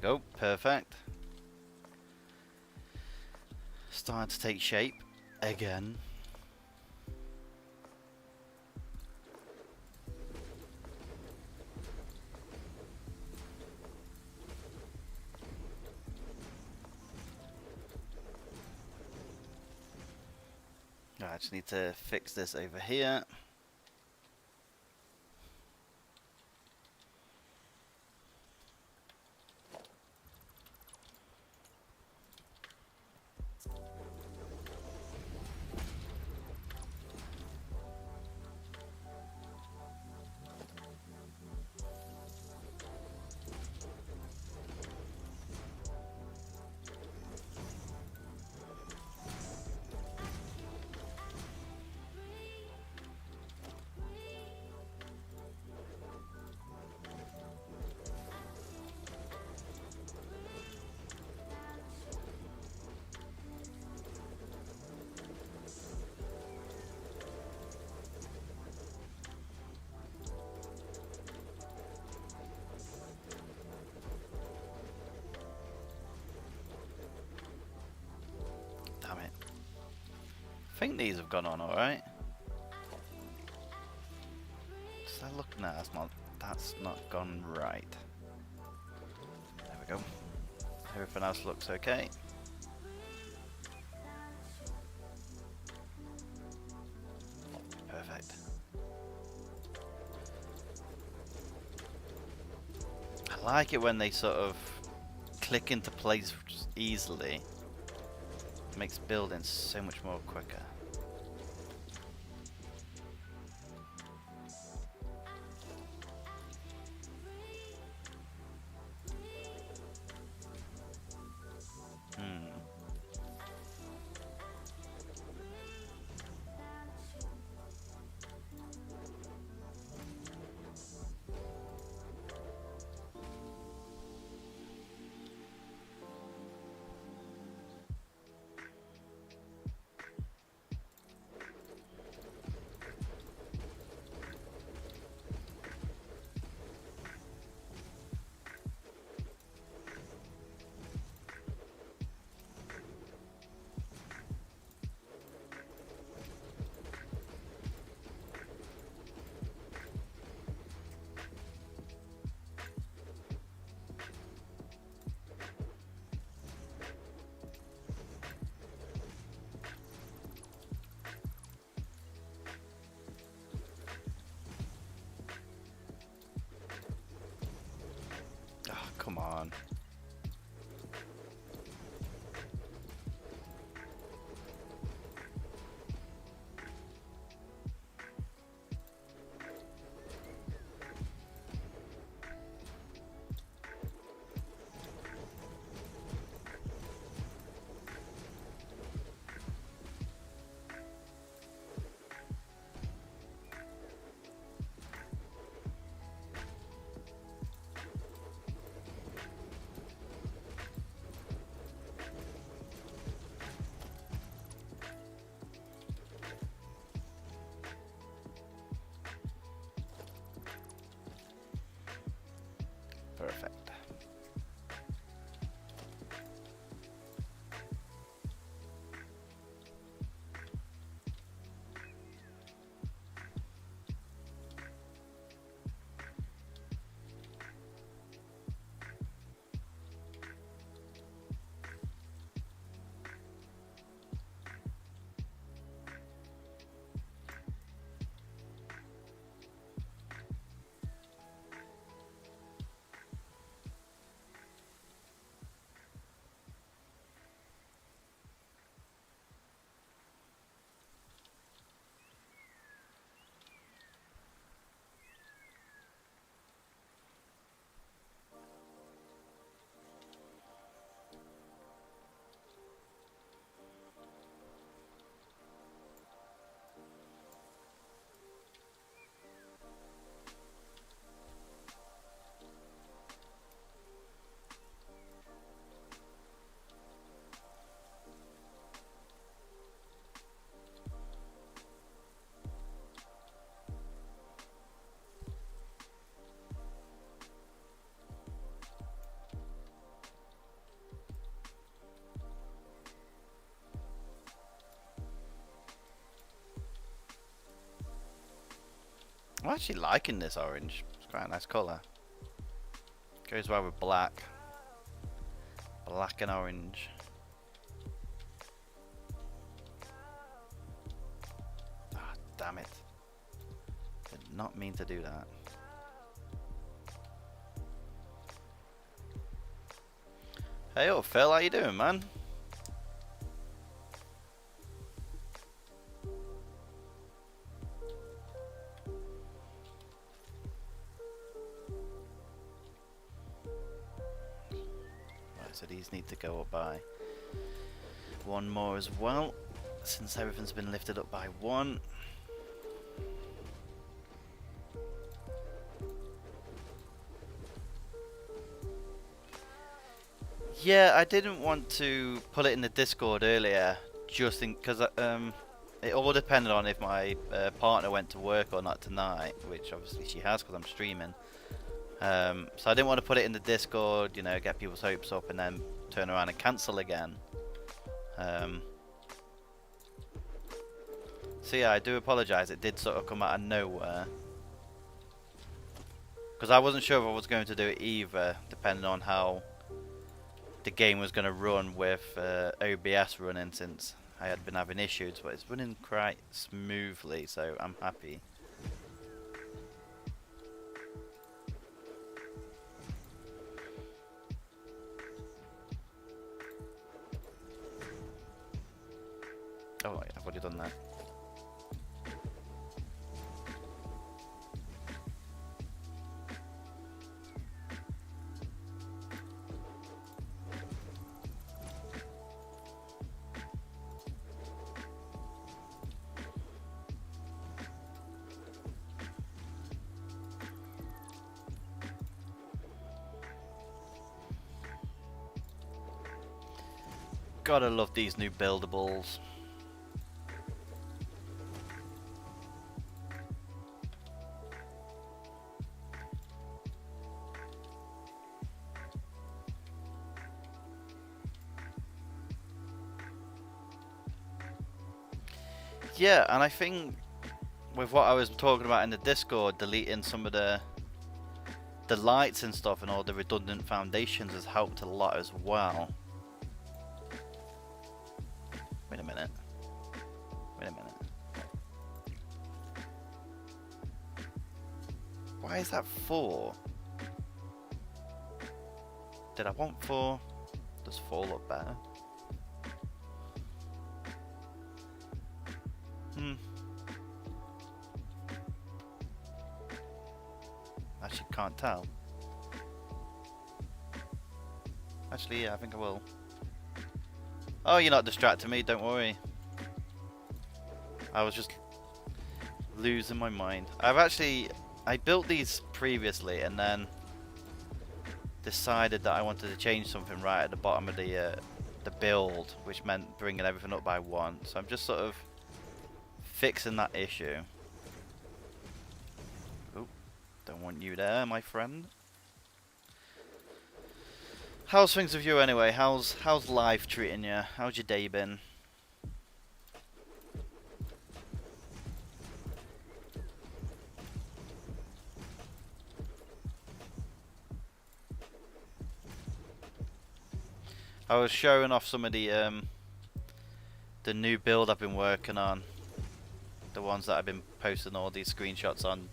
Go, perfect. Starting to take shape again. I just need to fix this over here. Damn it. I think these have gone on alright. Just looking at that's not gone right. There we go. Everything else looks okay. Perfect. I like it when they sort of click into place easily. It makes building so much more quicker. Come on. actually liking this orange. It's quite a nice colour. Goes well with black. Black and orange. Ah, damn it. Did not mean to do that. Hey up, Phil, how you doing, man? Right, so these need to go up by one more as well, since everything's been lifted up by one. Yeah, I didn't want to put it in the Discord earlier, just because it all depended on if my partner went to work or not tonight, which obviously she has because I'm streaming. So I didn't want to put it in the Discord, you know, get people's hopes up and then turn around and cancel again. So yeah, I do apologise. It did sort of come out of nowhere. Because I wasn't sure if I was going to do it either, depending on how the game was going to run with OBS running, since I had been having issues, but it's running quite smoothly, so I'm happy. Oh, I've already done that. Gotta love these new buildables. Yeah, and I think with what I was talking about in the Discord, deleting some of the lights and stuff and all the redundant foundations has helped a lot as well. Wait a minute. Wait a minute. Why is that 4? Did I want 4? Does 4 look better? Actually can't tell. Actually, yeah, I think I will. Oh, you're not distracting me, don't worry. I was just losing my mind. I built these previously and then decided that I wanted to change something right at the bottom of the build, which meant bringing everything up by 1. So I'm just sort of fixing that issue. Oh, don't want you there, my friend. How's things with you anyway? How's life treating you? How's your day been? I was showing off some of the new build I've been working on. The ones that I've been posting all these screenshots on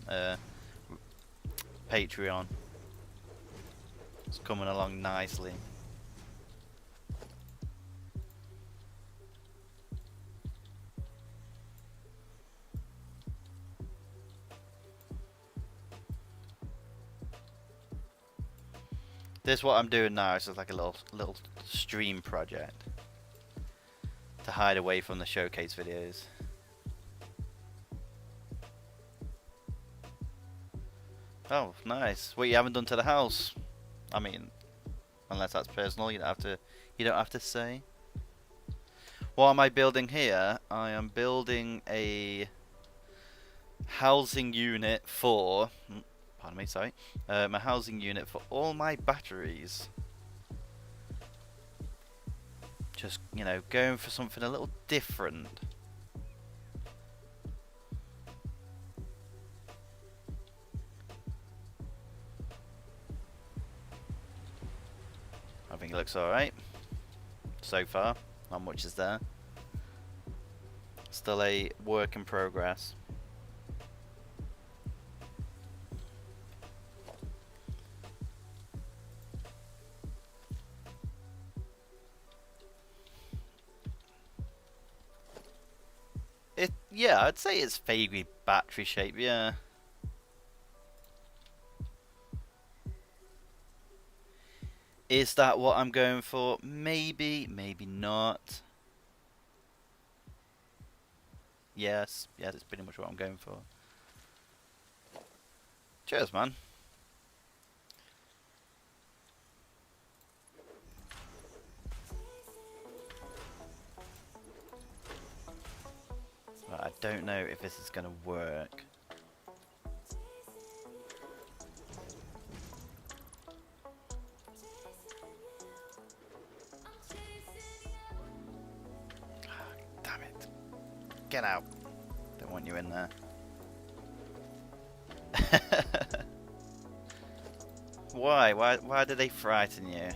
Patreon. It's coming along nicely. This what I'm doing now is just like a little stream project to hide away from the showcase videos. Oh, nice. What you haven't done to the house? I mean, unless that's personal, you don't have to say. What am I building here? I am building a housing unit for, pardon me, sorry, my housing unit for all my batteries. Just, you know, going for something a little different. think it looks alright so far. Not much is there. Still a work in progress. Yeah, I'd say it's vaguely battery shape, yeah. Is that what I'm going for? Maybe, maybe not. Yes, yeah, that's pretty much what I'm going for. Cheers, man. Right, I don't know if this is going to work. Damn it. Get out. Don't want you in there. Why? Why do they frighten you?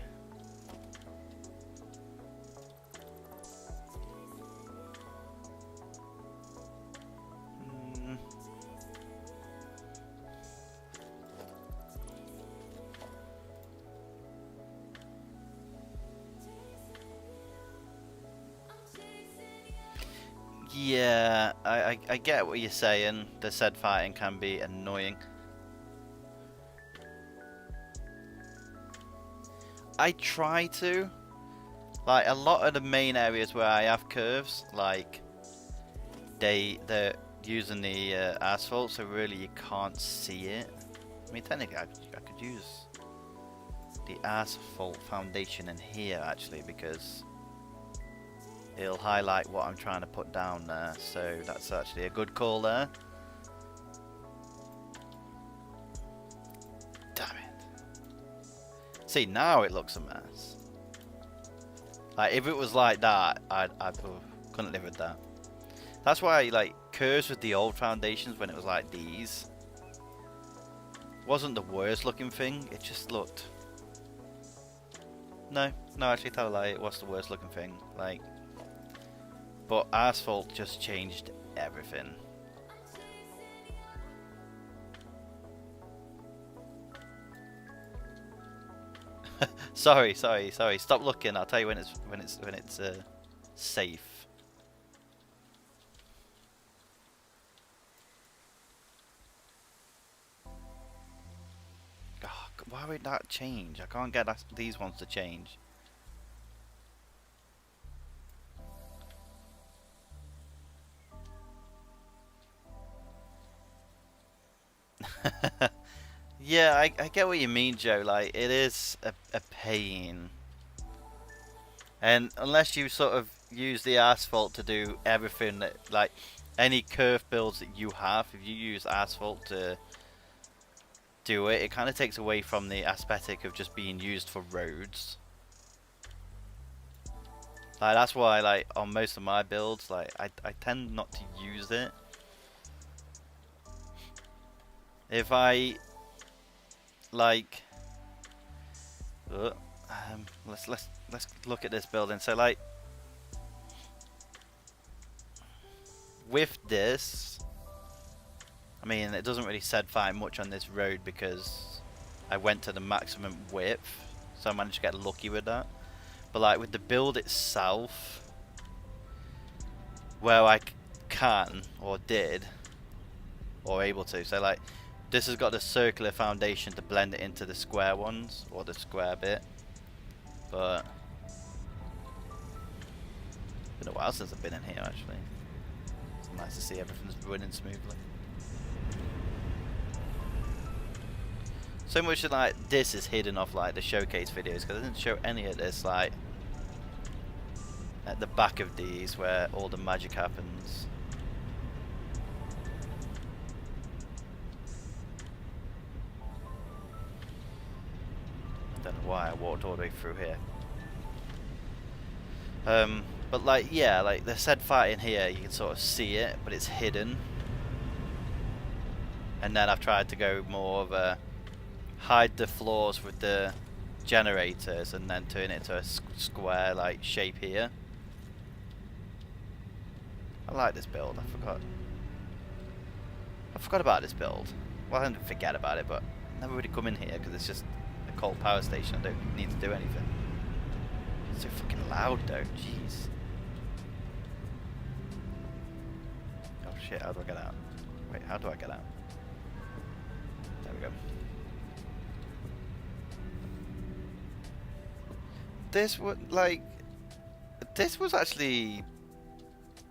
Yeah, I get what you're saying. The said fighting can be annoying. I try to. Like, a lot of the main areas where I have curves, like, they're using the asphalt, so really you can't see it. I mean, technically, I could use the asphalt foundation in here, actually, because it'll highlight what I'm trying to put down there, so that's actually a good call there. Damn it. See, now it looks a mess. Like, if it was like that, I couldn't live with that. That's why, like, curves with the old foundations, when it was like these, wasn't the worst looking thing, it just looked... No, actually tell a lie, it was the worst looking thing, like... But asphalt just changed everything. Sorry. Stop looking. I'll tell you when it's safe. Oh, why would that change? I can't get these ones to change. Yeah, I get what you mean, Joe. Like, it is a pain. And unless you sort of use the asphalt to do everything that, like, any curve builds that you have, if you use asphalt to do it, it kind of takes away from the aesthetic of just being used for roads. Like, that's why, like, on most of my builds, like, I tend not to use it. If I like, let's look at this building. So, like, with this, I mean, it doesn't really sedify much on this road because I went to the maximum width, so I managed to get lucky with that. But, like, with the build itself, where I can or did or able to, so, like, this has got the circular foundation to blend it into the square ones, or the square bit. But it's been a while since I've been in here, actually. It's nice to see everything's running smoothly. So much that, like, this is hidden off, like, the showcase videos, because I didn't show any of this, like, at the back of these where all the magic happens. Don't know why I walked all the way through here. But, like, yeah, like, the said fight in here, you can sort of see it, but it's hidden. And then I've tried to go more of a hide the floors with the generators and then turn it into a square like shape here. I like this build. I forgot about this build. Well, I didn't forget about it, but I never really come in here because it's just a coal power station. I don't need to do anything. It's so fucking loud though. Jeez. Oh shit! How do I get out? Wait, how do I get out? There we go. This was actually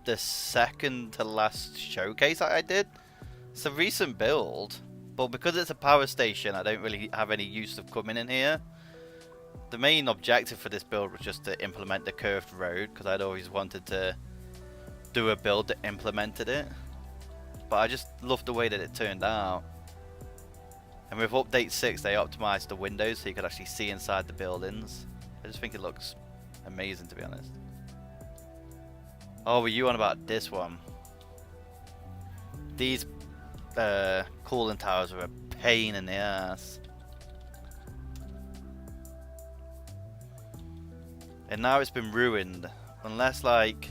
the second to last showcase that I did. It's a recent build, but because it's a power station, I don't really have any use of coming in here. The main objective for this build was just to implement the curved road, because I'd always wanted to do a build that implemented it. But I just loved the way that it turned out. And with update 6, they optimized the windows so you could actually see inside the buildings. I just think it looks amazing, to be honest. Oh, were you on about this one? These cooling towers are a pain in the ass. And now it's been ruined. Unless like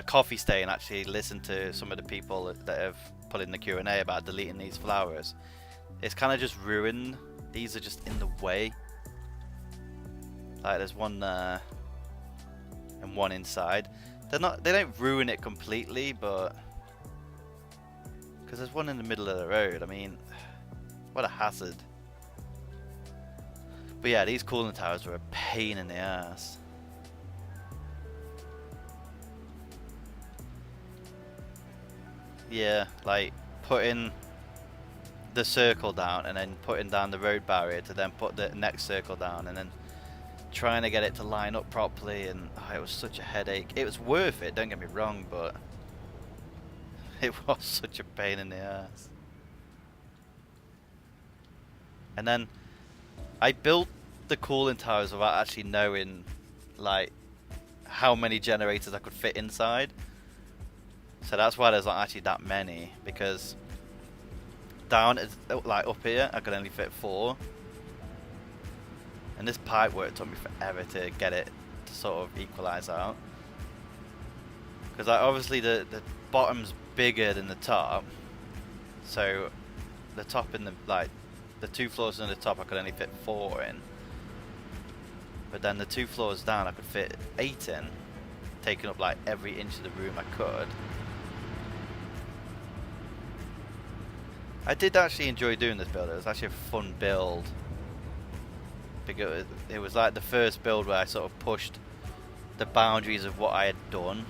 Coffee Stain actually listened to some of the people that have put in the Q&A about deleting these flowers. It's kind of just ruined. These are just in the way. Like there's one there and one inside. They don't ruin it completely, but because there's one in the middle of the road. I mean, what a hazard. But yeah, these cooling towers are a pain in the ass. Yeah, like putting the circle down and then putting down the road barrier to then put the next circle down and then trying to get it to line up properly, and oh, it was such a headache. It was worth it, don't get me wrong, but it was such a pain in the ass. And then I built the cooling towers without actually knowing like how many generators I could fit inside. So that's why there's not actually that many, because down like up here I could only fit 4. And this pipe work took me forever to get it to sort of equalize out. Because like, obviously the bottom's bigger than the top. So the top and the 2 floors in the top I could only fit 4 in. But then the 2 floors down I could fit 8 in. Taking up like every inch of the room I could. I did actually enjoy doing this build. It was actually a fun build. Because it was like the first build where I sort of pushed the boundaries of what I had done.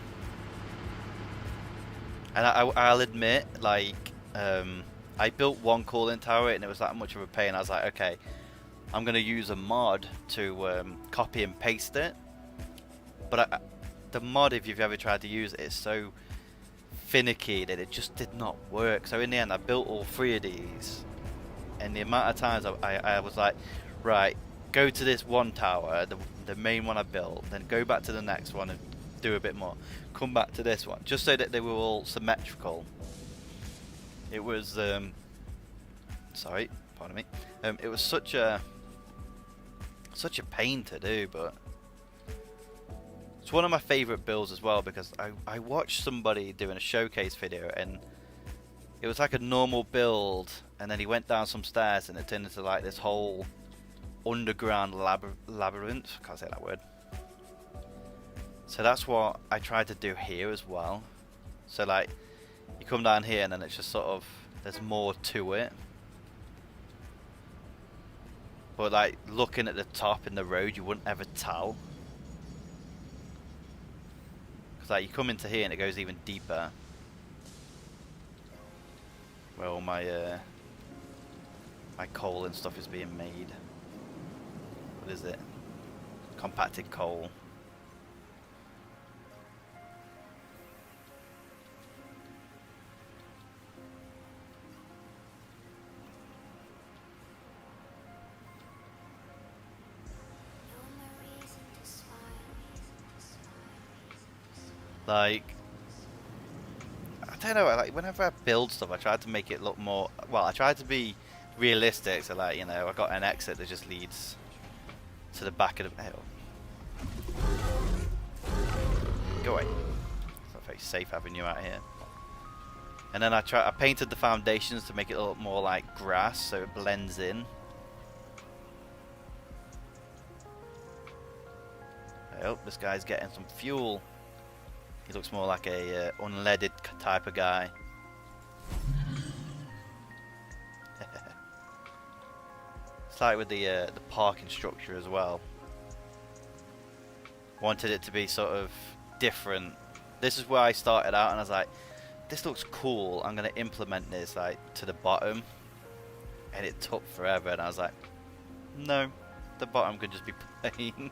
And I'll admit, like, I built one cooling tower and it was that much of a pain. I was like, okay, I'm going to use a mod to copy and paste it. But the mod, if you've ever tried to use it, is so finicky that it just did not work. So in the end, I built all 3 of these. And the amount of times I was like, right, go to this one tower, the main one I built, then go back to the next one and do a bit more. Come back to this one, just so that they were all symmetrical. It was, sorry, pardon me. It was such a pain to do, but it's one of my favourite builds as well, because I watched somebody doing a showcase video and it was like a normal build, and then he went down some stairs and it turned into like this whole underground labyrinth. Can't say that word. So that's what I tried to do here as well. So like you come down here and then it's just sort of, there's more to it. But like looking at the top in the road, you wouldn't ever tell. Because like you come into here and it goes even deeper. Where all my my coal and stuff is being made. What is it? Compacted coal. Like, I don't know, like whenever I build stuff I try to make it look more, well, I try to be realistic. So like, you know, I got an exit that just leads to the back of the... Go away. It's not very safe having you out here. And then I painted the foundations to make it look more like grass, so it blends in. Oh, this guy's getting some fuel. He looks more like a unleaded type of guy. It's like with the parking structure as well. Wanted it to be sort of different. This is where I started out, and I was like, this looks cool. I'm gonna implement this like to the bottom, and it took forever. And I was like, no, the bottom could just be plain.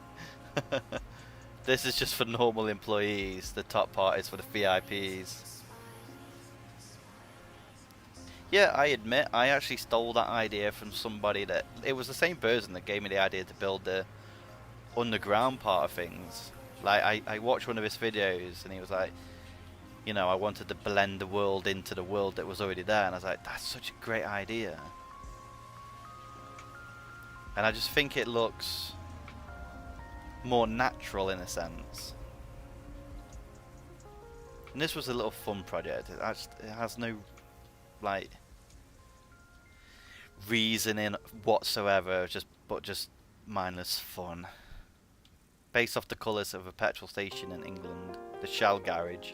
This is just for normal employees. The top part is for the VIPs. Yeah, I admit, I actually stole that idea from somebody that... It was the same person that gave me the idea to build the underground part of things. Like, I watched one of his videos and he was like, you know, I wanted to blend the world into the world that was already there. And I was like, that's such a great idea. And I just think it looks more natural in a sense. And this was a little fun project. It has no like reasoning whatsoever, but just mindless fun. Based off the colours of a petrol station in England, the Shell garage.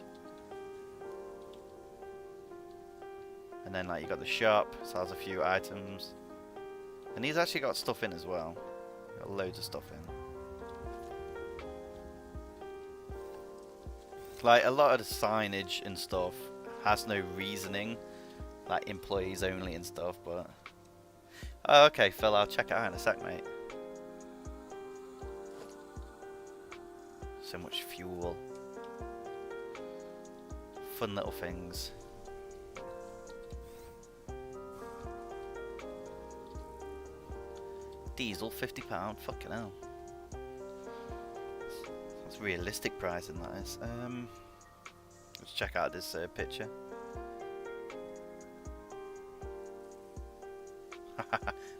And then like you got the shop, sells a few items. And he's actually got stuff in as well. Got loads of stuff in. Like a lot of the signage and stuff has no reasoning, like employees only and stuff, but... Oh, okay, Phil, I'll check it out in a sec, mate. So much fuel. Fun little things. Diesel, £50, fucking hell. That's realistic pricing, that is. Let's check out this picture.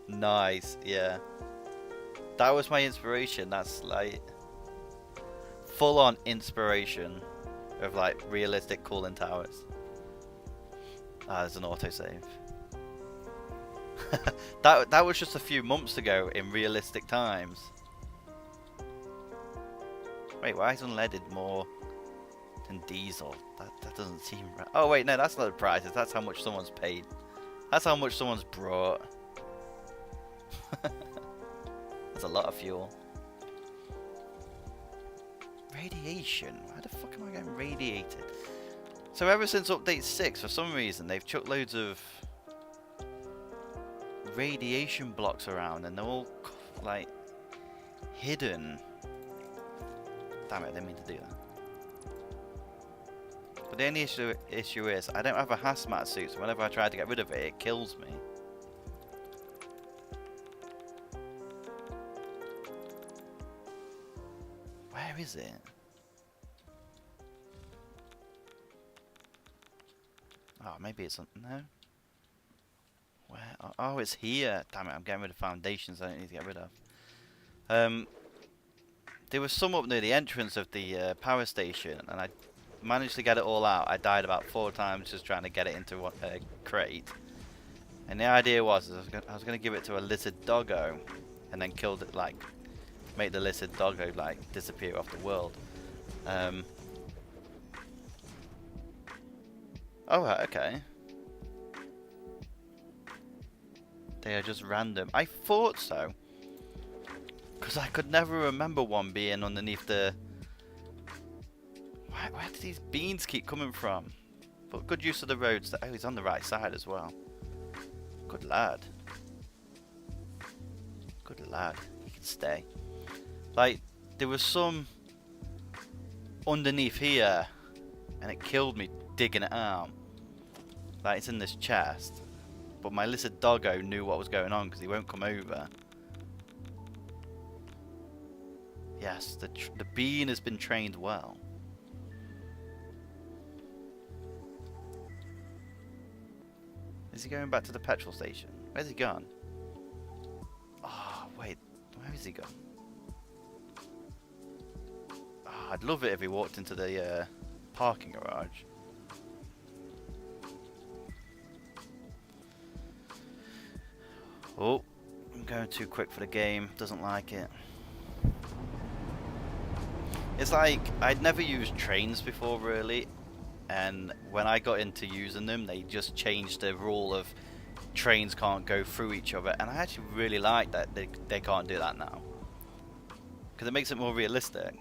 Nice, yeah. That was my inspiration. That's like full on inspiration of like realistic cooling towers. Ah, there's an autosave. that was just a few months ago in realistic times. Wait, why is unleaded more than diesel? That doesn't seem right. Oh wait, no, that's not the prices. That's how much someone's paid. That's how much someone's brought. That's a lot of fuel. Radiation. Why the fuck am I getting radiated? So ever since update 6, for some reason, they've chucked loads of radiation blocks around, and they're all like hidden. Damn it, I didn't mean to do that. But the only issue is I don't have a hazmat suit, so whenever I try to get rid of it, it kills me. Where is it? Oh, maybe it's on... No? Where? Oh, it's here. Damn it, I'm getting rid of foundations I don't need to get rid of. There was some up near the entrance of the power station, and I managed to get it all out. I died about 4 times just trying to get it into a crate. And the idea was I was going to give it to a lizard doggo, and then kill it, like, make the lizard doggo like disappear off the world. Oh, right, okay. They are just random. I thought so. Because I could never remember one being underneath the... Where do these beans keep coming from? But good use of the roads. Oh, he's on the right side as well. Good lad. Good lad. He can stay. Like, there was some underneath here, and it killed me digging it out. Like, it's in this chest. But my lizard doggo knew what was going on because he won't come over. Yes, the bean has been trained well. Is he going back to the petrol station? Where's he gone? Oh, wait. Where is he gone? Oh, I'd love it if he walked into the parking garage. Oh, I'm going too quick for the game. Doesn't like it. It's like, I'd never used trains before, really. And when I got into using them, they just changed the rule of trains can't go through each other. And I actually really like that they can't do that now. Because it makes it more realistic.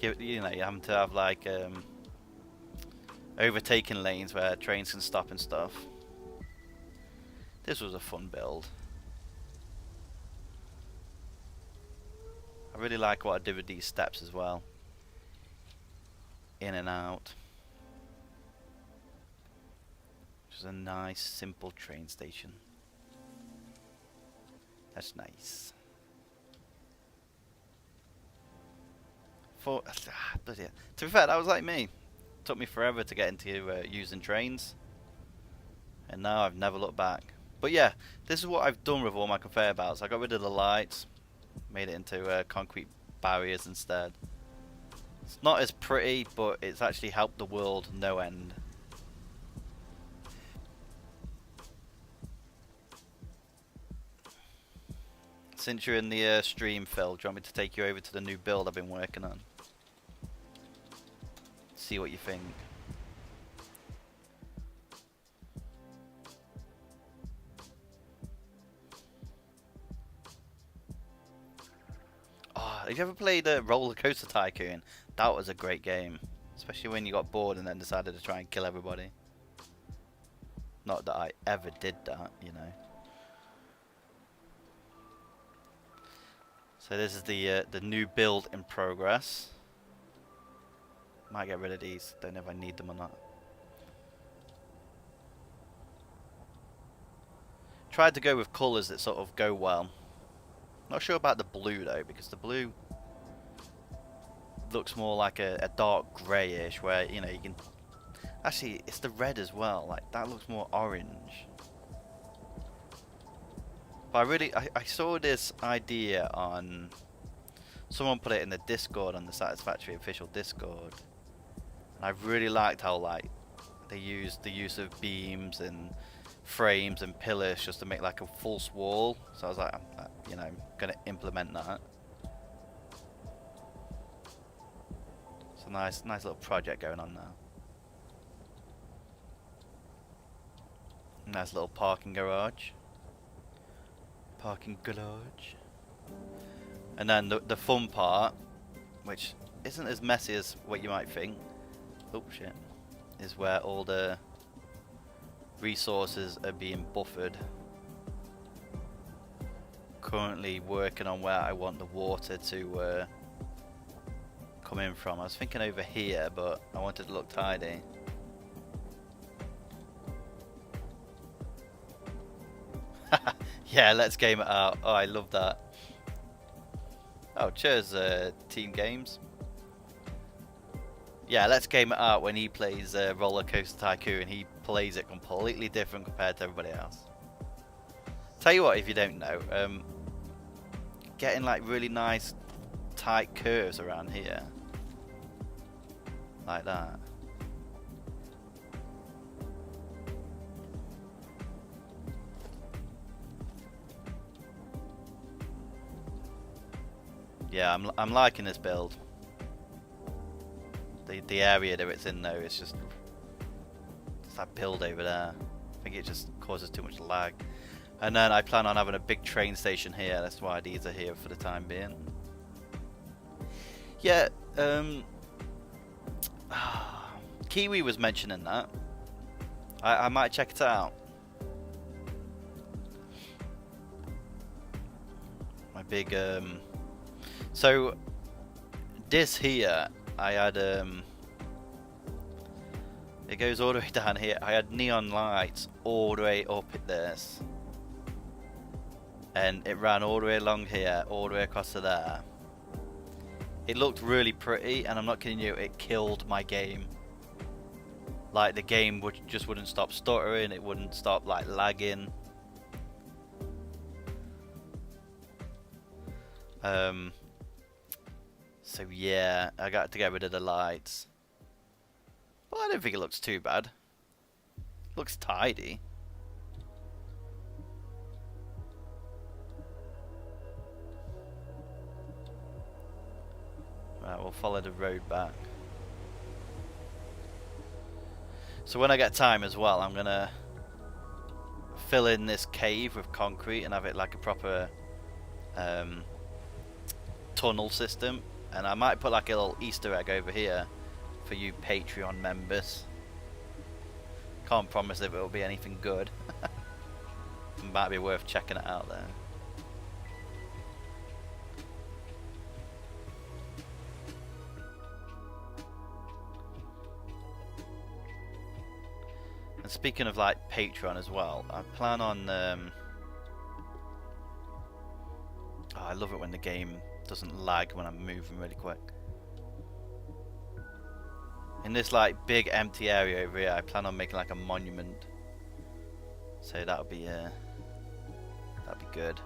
You know, you have to have like overtaking lanes where trains can stop and stuff. This was a fun build. I really like what I did with these steps as well. In and out. Just a nice, simple train station. That's nice. To be fair, that was like me. Took me forever to get into using trains. And now I've never looked back. But yeah, this is what I've done with all my conveyor belts. I got rid of the lights. Made it into concrete barriers instead. It's not as pretty, but it's actually helped the world no end. Since you're in the stream, Phil, do you want me to take you over to the new build I've been working on? See what you think. Oh, have you ever played Roller Coaster Tycoon? That was a great game. Especially when you got bored and then decided to try and kill everybody. Not that I ever did that, you know. So this is the new build in progress. Might get rid of these. Don't know if I need them or not. Tried to go with colours that sort of go well. Not sure about the blue though, because the blue looks more like a dark greyish, where you know you can. Actually, it's the red as well. Like that looks more orange. But I saw this idea on. Someone put it in the Discord, on the Satisfactory official Discord. And I really liked how like they used the use of beams and frames and pillars just to make like a false wall. So I was like, you know, gonna implement that. It's a nice little project going on now. Nice little parking garage. Parking garage. And then the fun part, which isn't as messy as what you might think. Oh shit. Is where all the resources are being buffered. Currently working on where I want the water to come in from. I was thinking over here, but I wanted to look tidy. Yeah, let's game it out. Oh, I love that. Oh, cheers, Team Games. Yeah, let's game it out when he plays Roller Coaster Tycoon. He plays it completely different compared to everybody else. Tell you what, if you don't know, getting like really nice tight curves around here. Like that. Yeah, I'm liking this build. The area that it's in though, it's just that build over there. I think it just causes too much lag. And then I plan on having a big train station here. That's why these are here for the time being. Yeah, Kiwi was mentioning that. I might check it out. My big so this here, I had it goes all the way down here. I had neon lights all the way up at this, and it ran all the way along here, all the way across to there. It looked really pretty, and I'm not kidding you, it killed my game. like the game wouldn't stop stuttering, it wouldn't stop like lagging. So yeah, I got to get rid of the lights. Well, I don't think it looks too bad. It looks tidy. Right, we'll follow the road back. So when I get time as well, I'm gonna fill in this cave with concrete and have it like a proper tunnel system. And I might put like a little Easter egg over here for you Patreon members. Can't promise if it'll be anything good. It might be worth checking it out there. And speaking of like Patreon as well, I plan on oh, I love it when the game doesn't lag when I'm moving really quick. In this like big empty area over here, I plan on making like a monument. So that'll be good.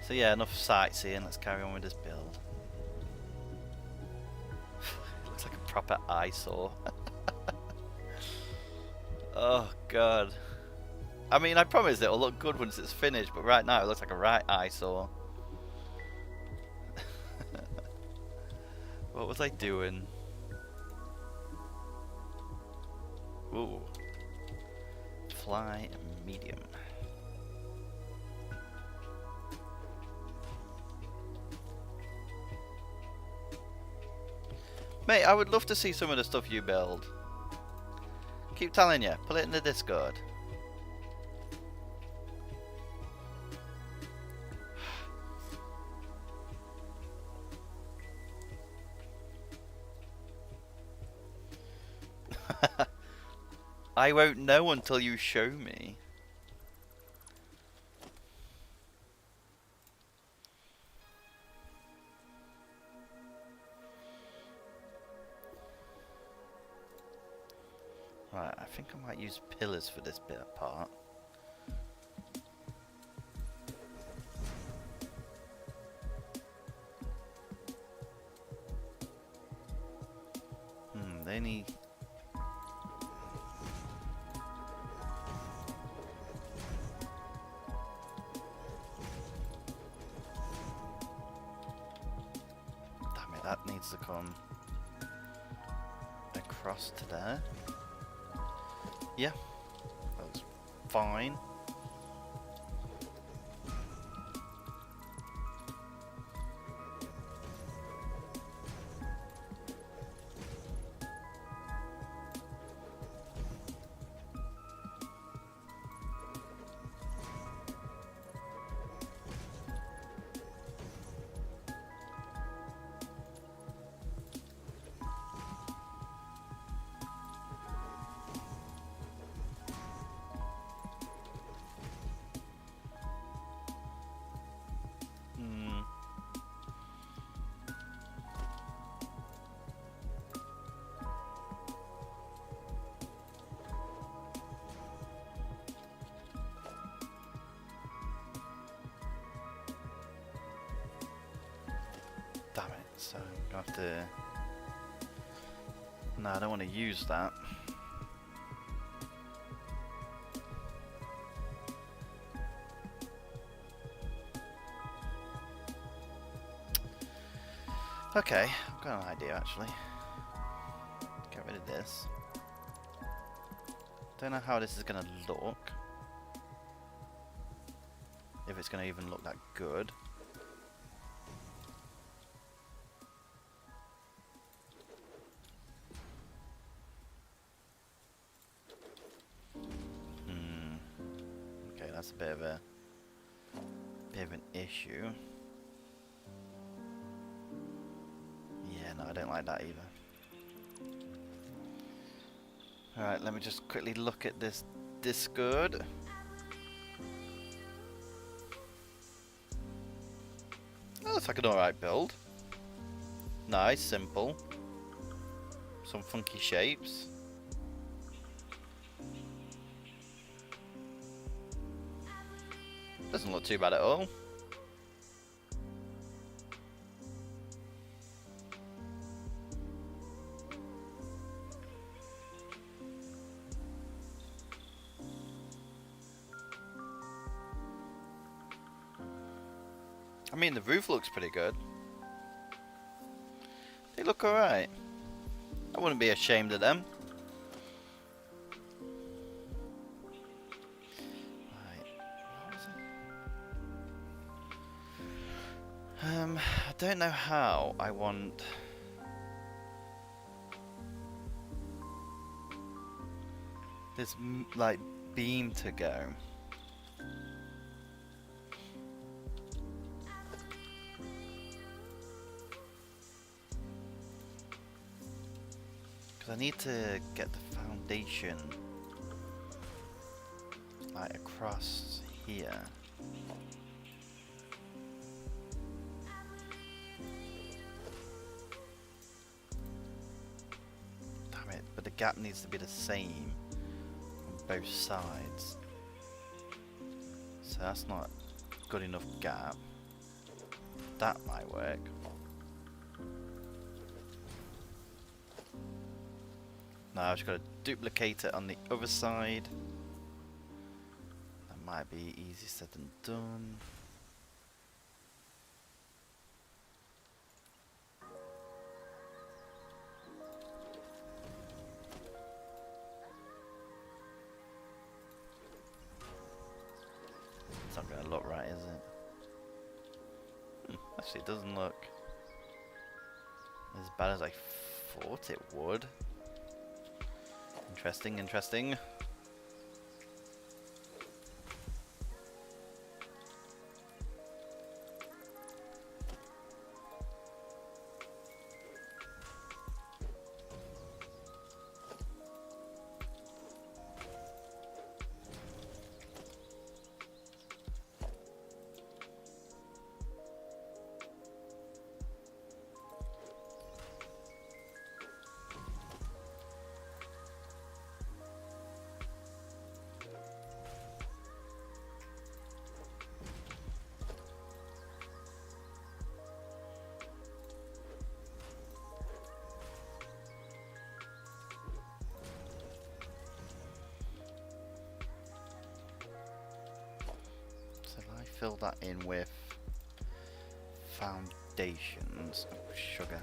So yeah, enough sightseeing. Let's carry on with this build. It looks like a proper eyesore. Oh god. I mean, I promise it'll look good once it's finished, but right now it looks like a right eyesore. What was I doing? Ooh. Fly medium. Mate, I would love to see some of the stuff you build. Keep telling you, put it in the Discord. I won't know until you show me. Right, I think I might use pillars for this bit apart. They need... Damn it, that needs to come across to there. Yeah, that's fine. Damn it, so I'm gonna have to... No, I don't want to use that. Okay, I've got an idea actually. Get rid of this. Don't know how this is gonna look. If it's gonna even look that good. Okay, that's a bit of an issue. Yeah, no, I don't like that either. Alright, let me just quickly look at this Discord. Oh, looks like an alright build. Nice, simple. some funky shapes. Doesn't look too bad at all. I mean, the roof looks pretty good. They look alright. I wouldn't be ashamed of them. Right. What was it? I don't know how I want this like beam to go. I need to get the foundation like across here. Damn it, but the gap needs to be the same on both sides. So that's not good enough gap. That might work. Now I've just got to duplicate it on the other side. That might be easier said than done. It's not going to look right, is it? Actually, it doesn't look as bad as I thought it would. Interesting, interesting. Fill that in with foundations. Oh, sugar.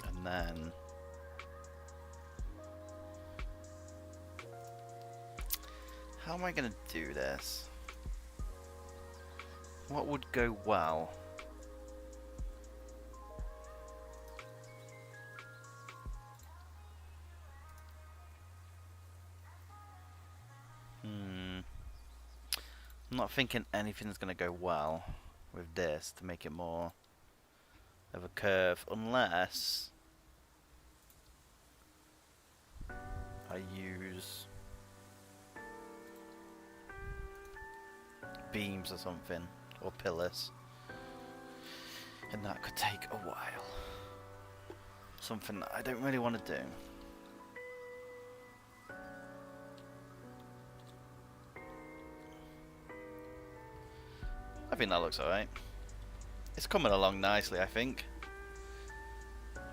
And then how am I going to do this? What would go well? I'm not thinking anything's going to go well with this to make it more of a curve, unless I use beams or something, or pillars, and that could take a while. Something that I don't really want to do. I think that looks alright. It's coming along nicely, I think.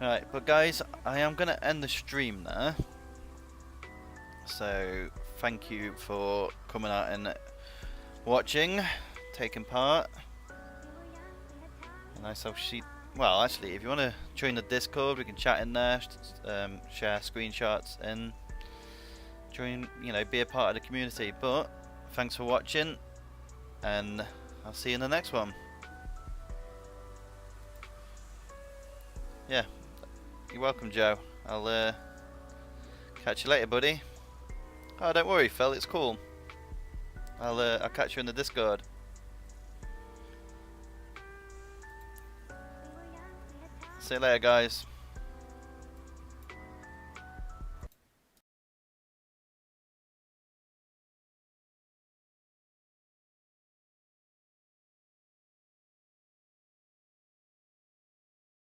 Alright, but guys, I am going to end the stream there. So, thank you for coming out and watching, taking part. And I shall see. Well, actually, if you want to join the Discord, we can chat in there, share screenshots, and join. You know, be a part of the community. But thanks for watching, and I'll see you in the next one. Yeah, you're welcome, Joe. I'll catch you later, buddy. Oh, don't worry, Phil. It's cool. I'll catch you in the Discord. See you later, guys.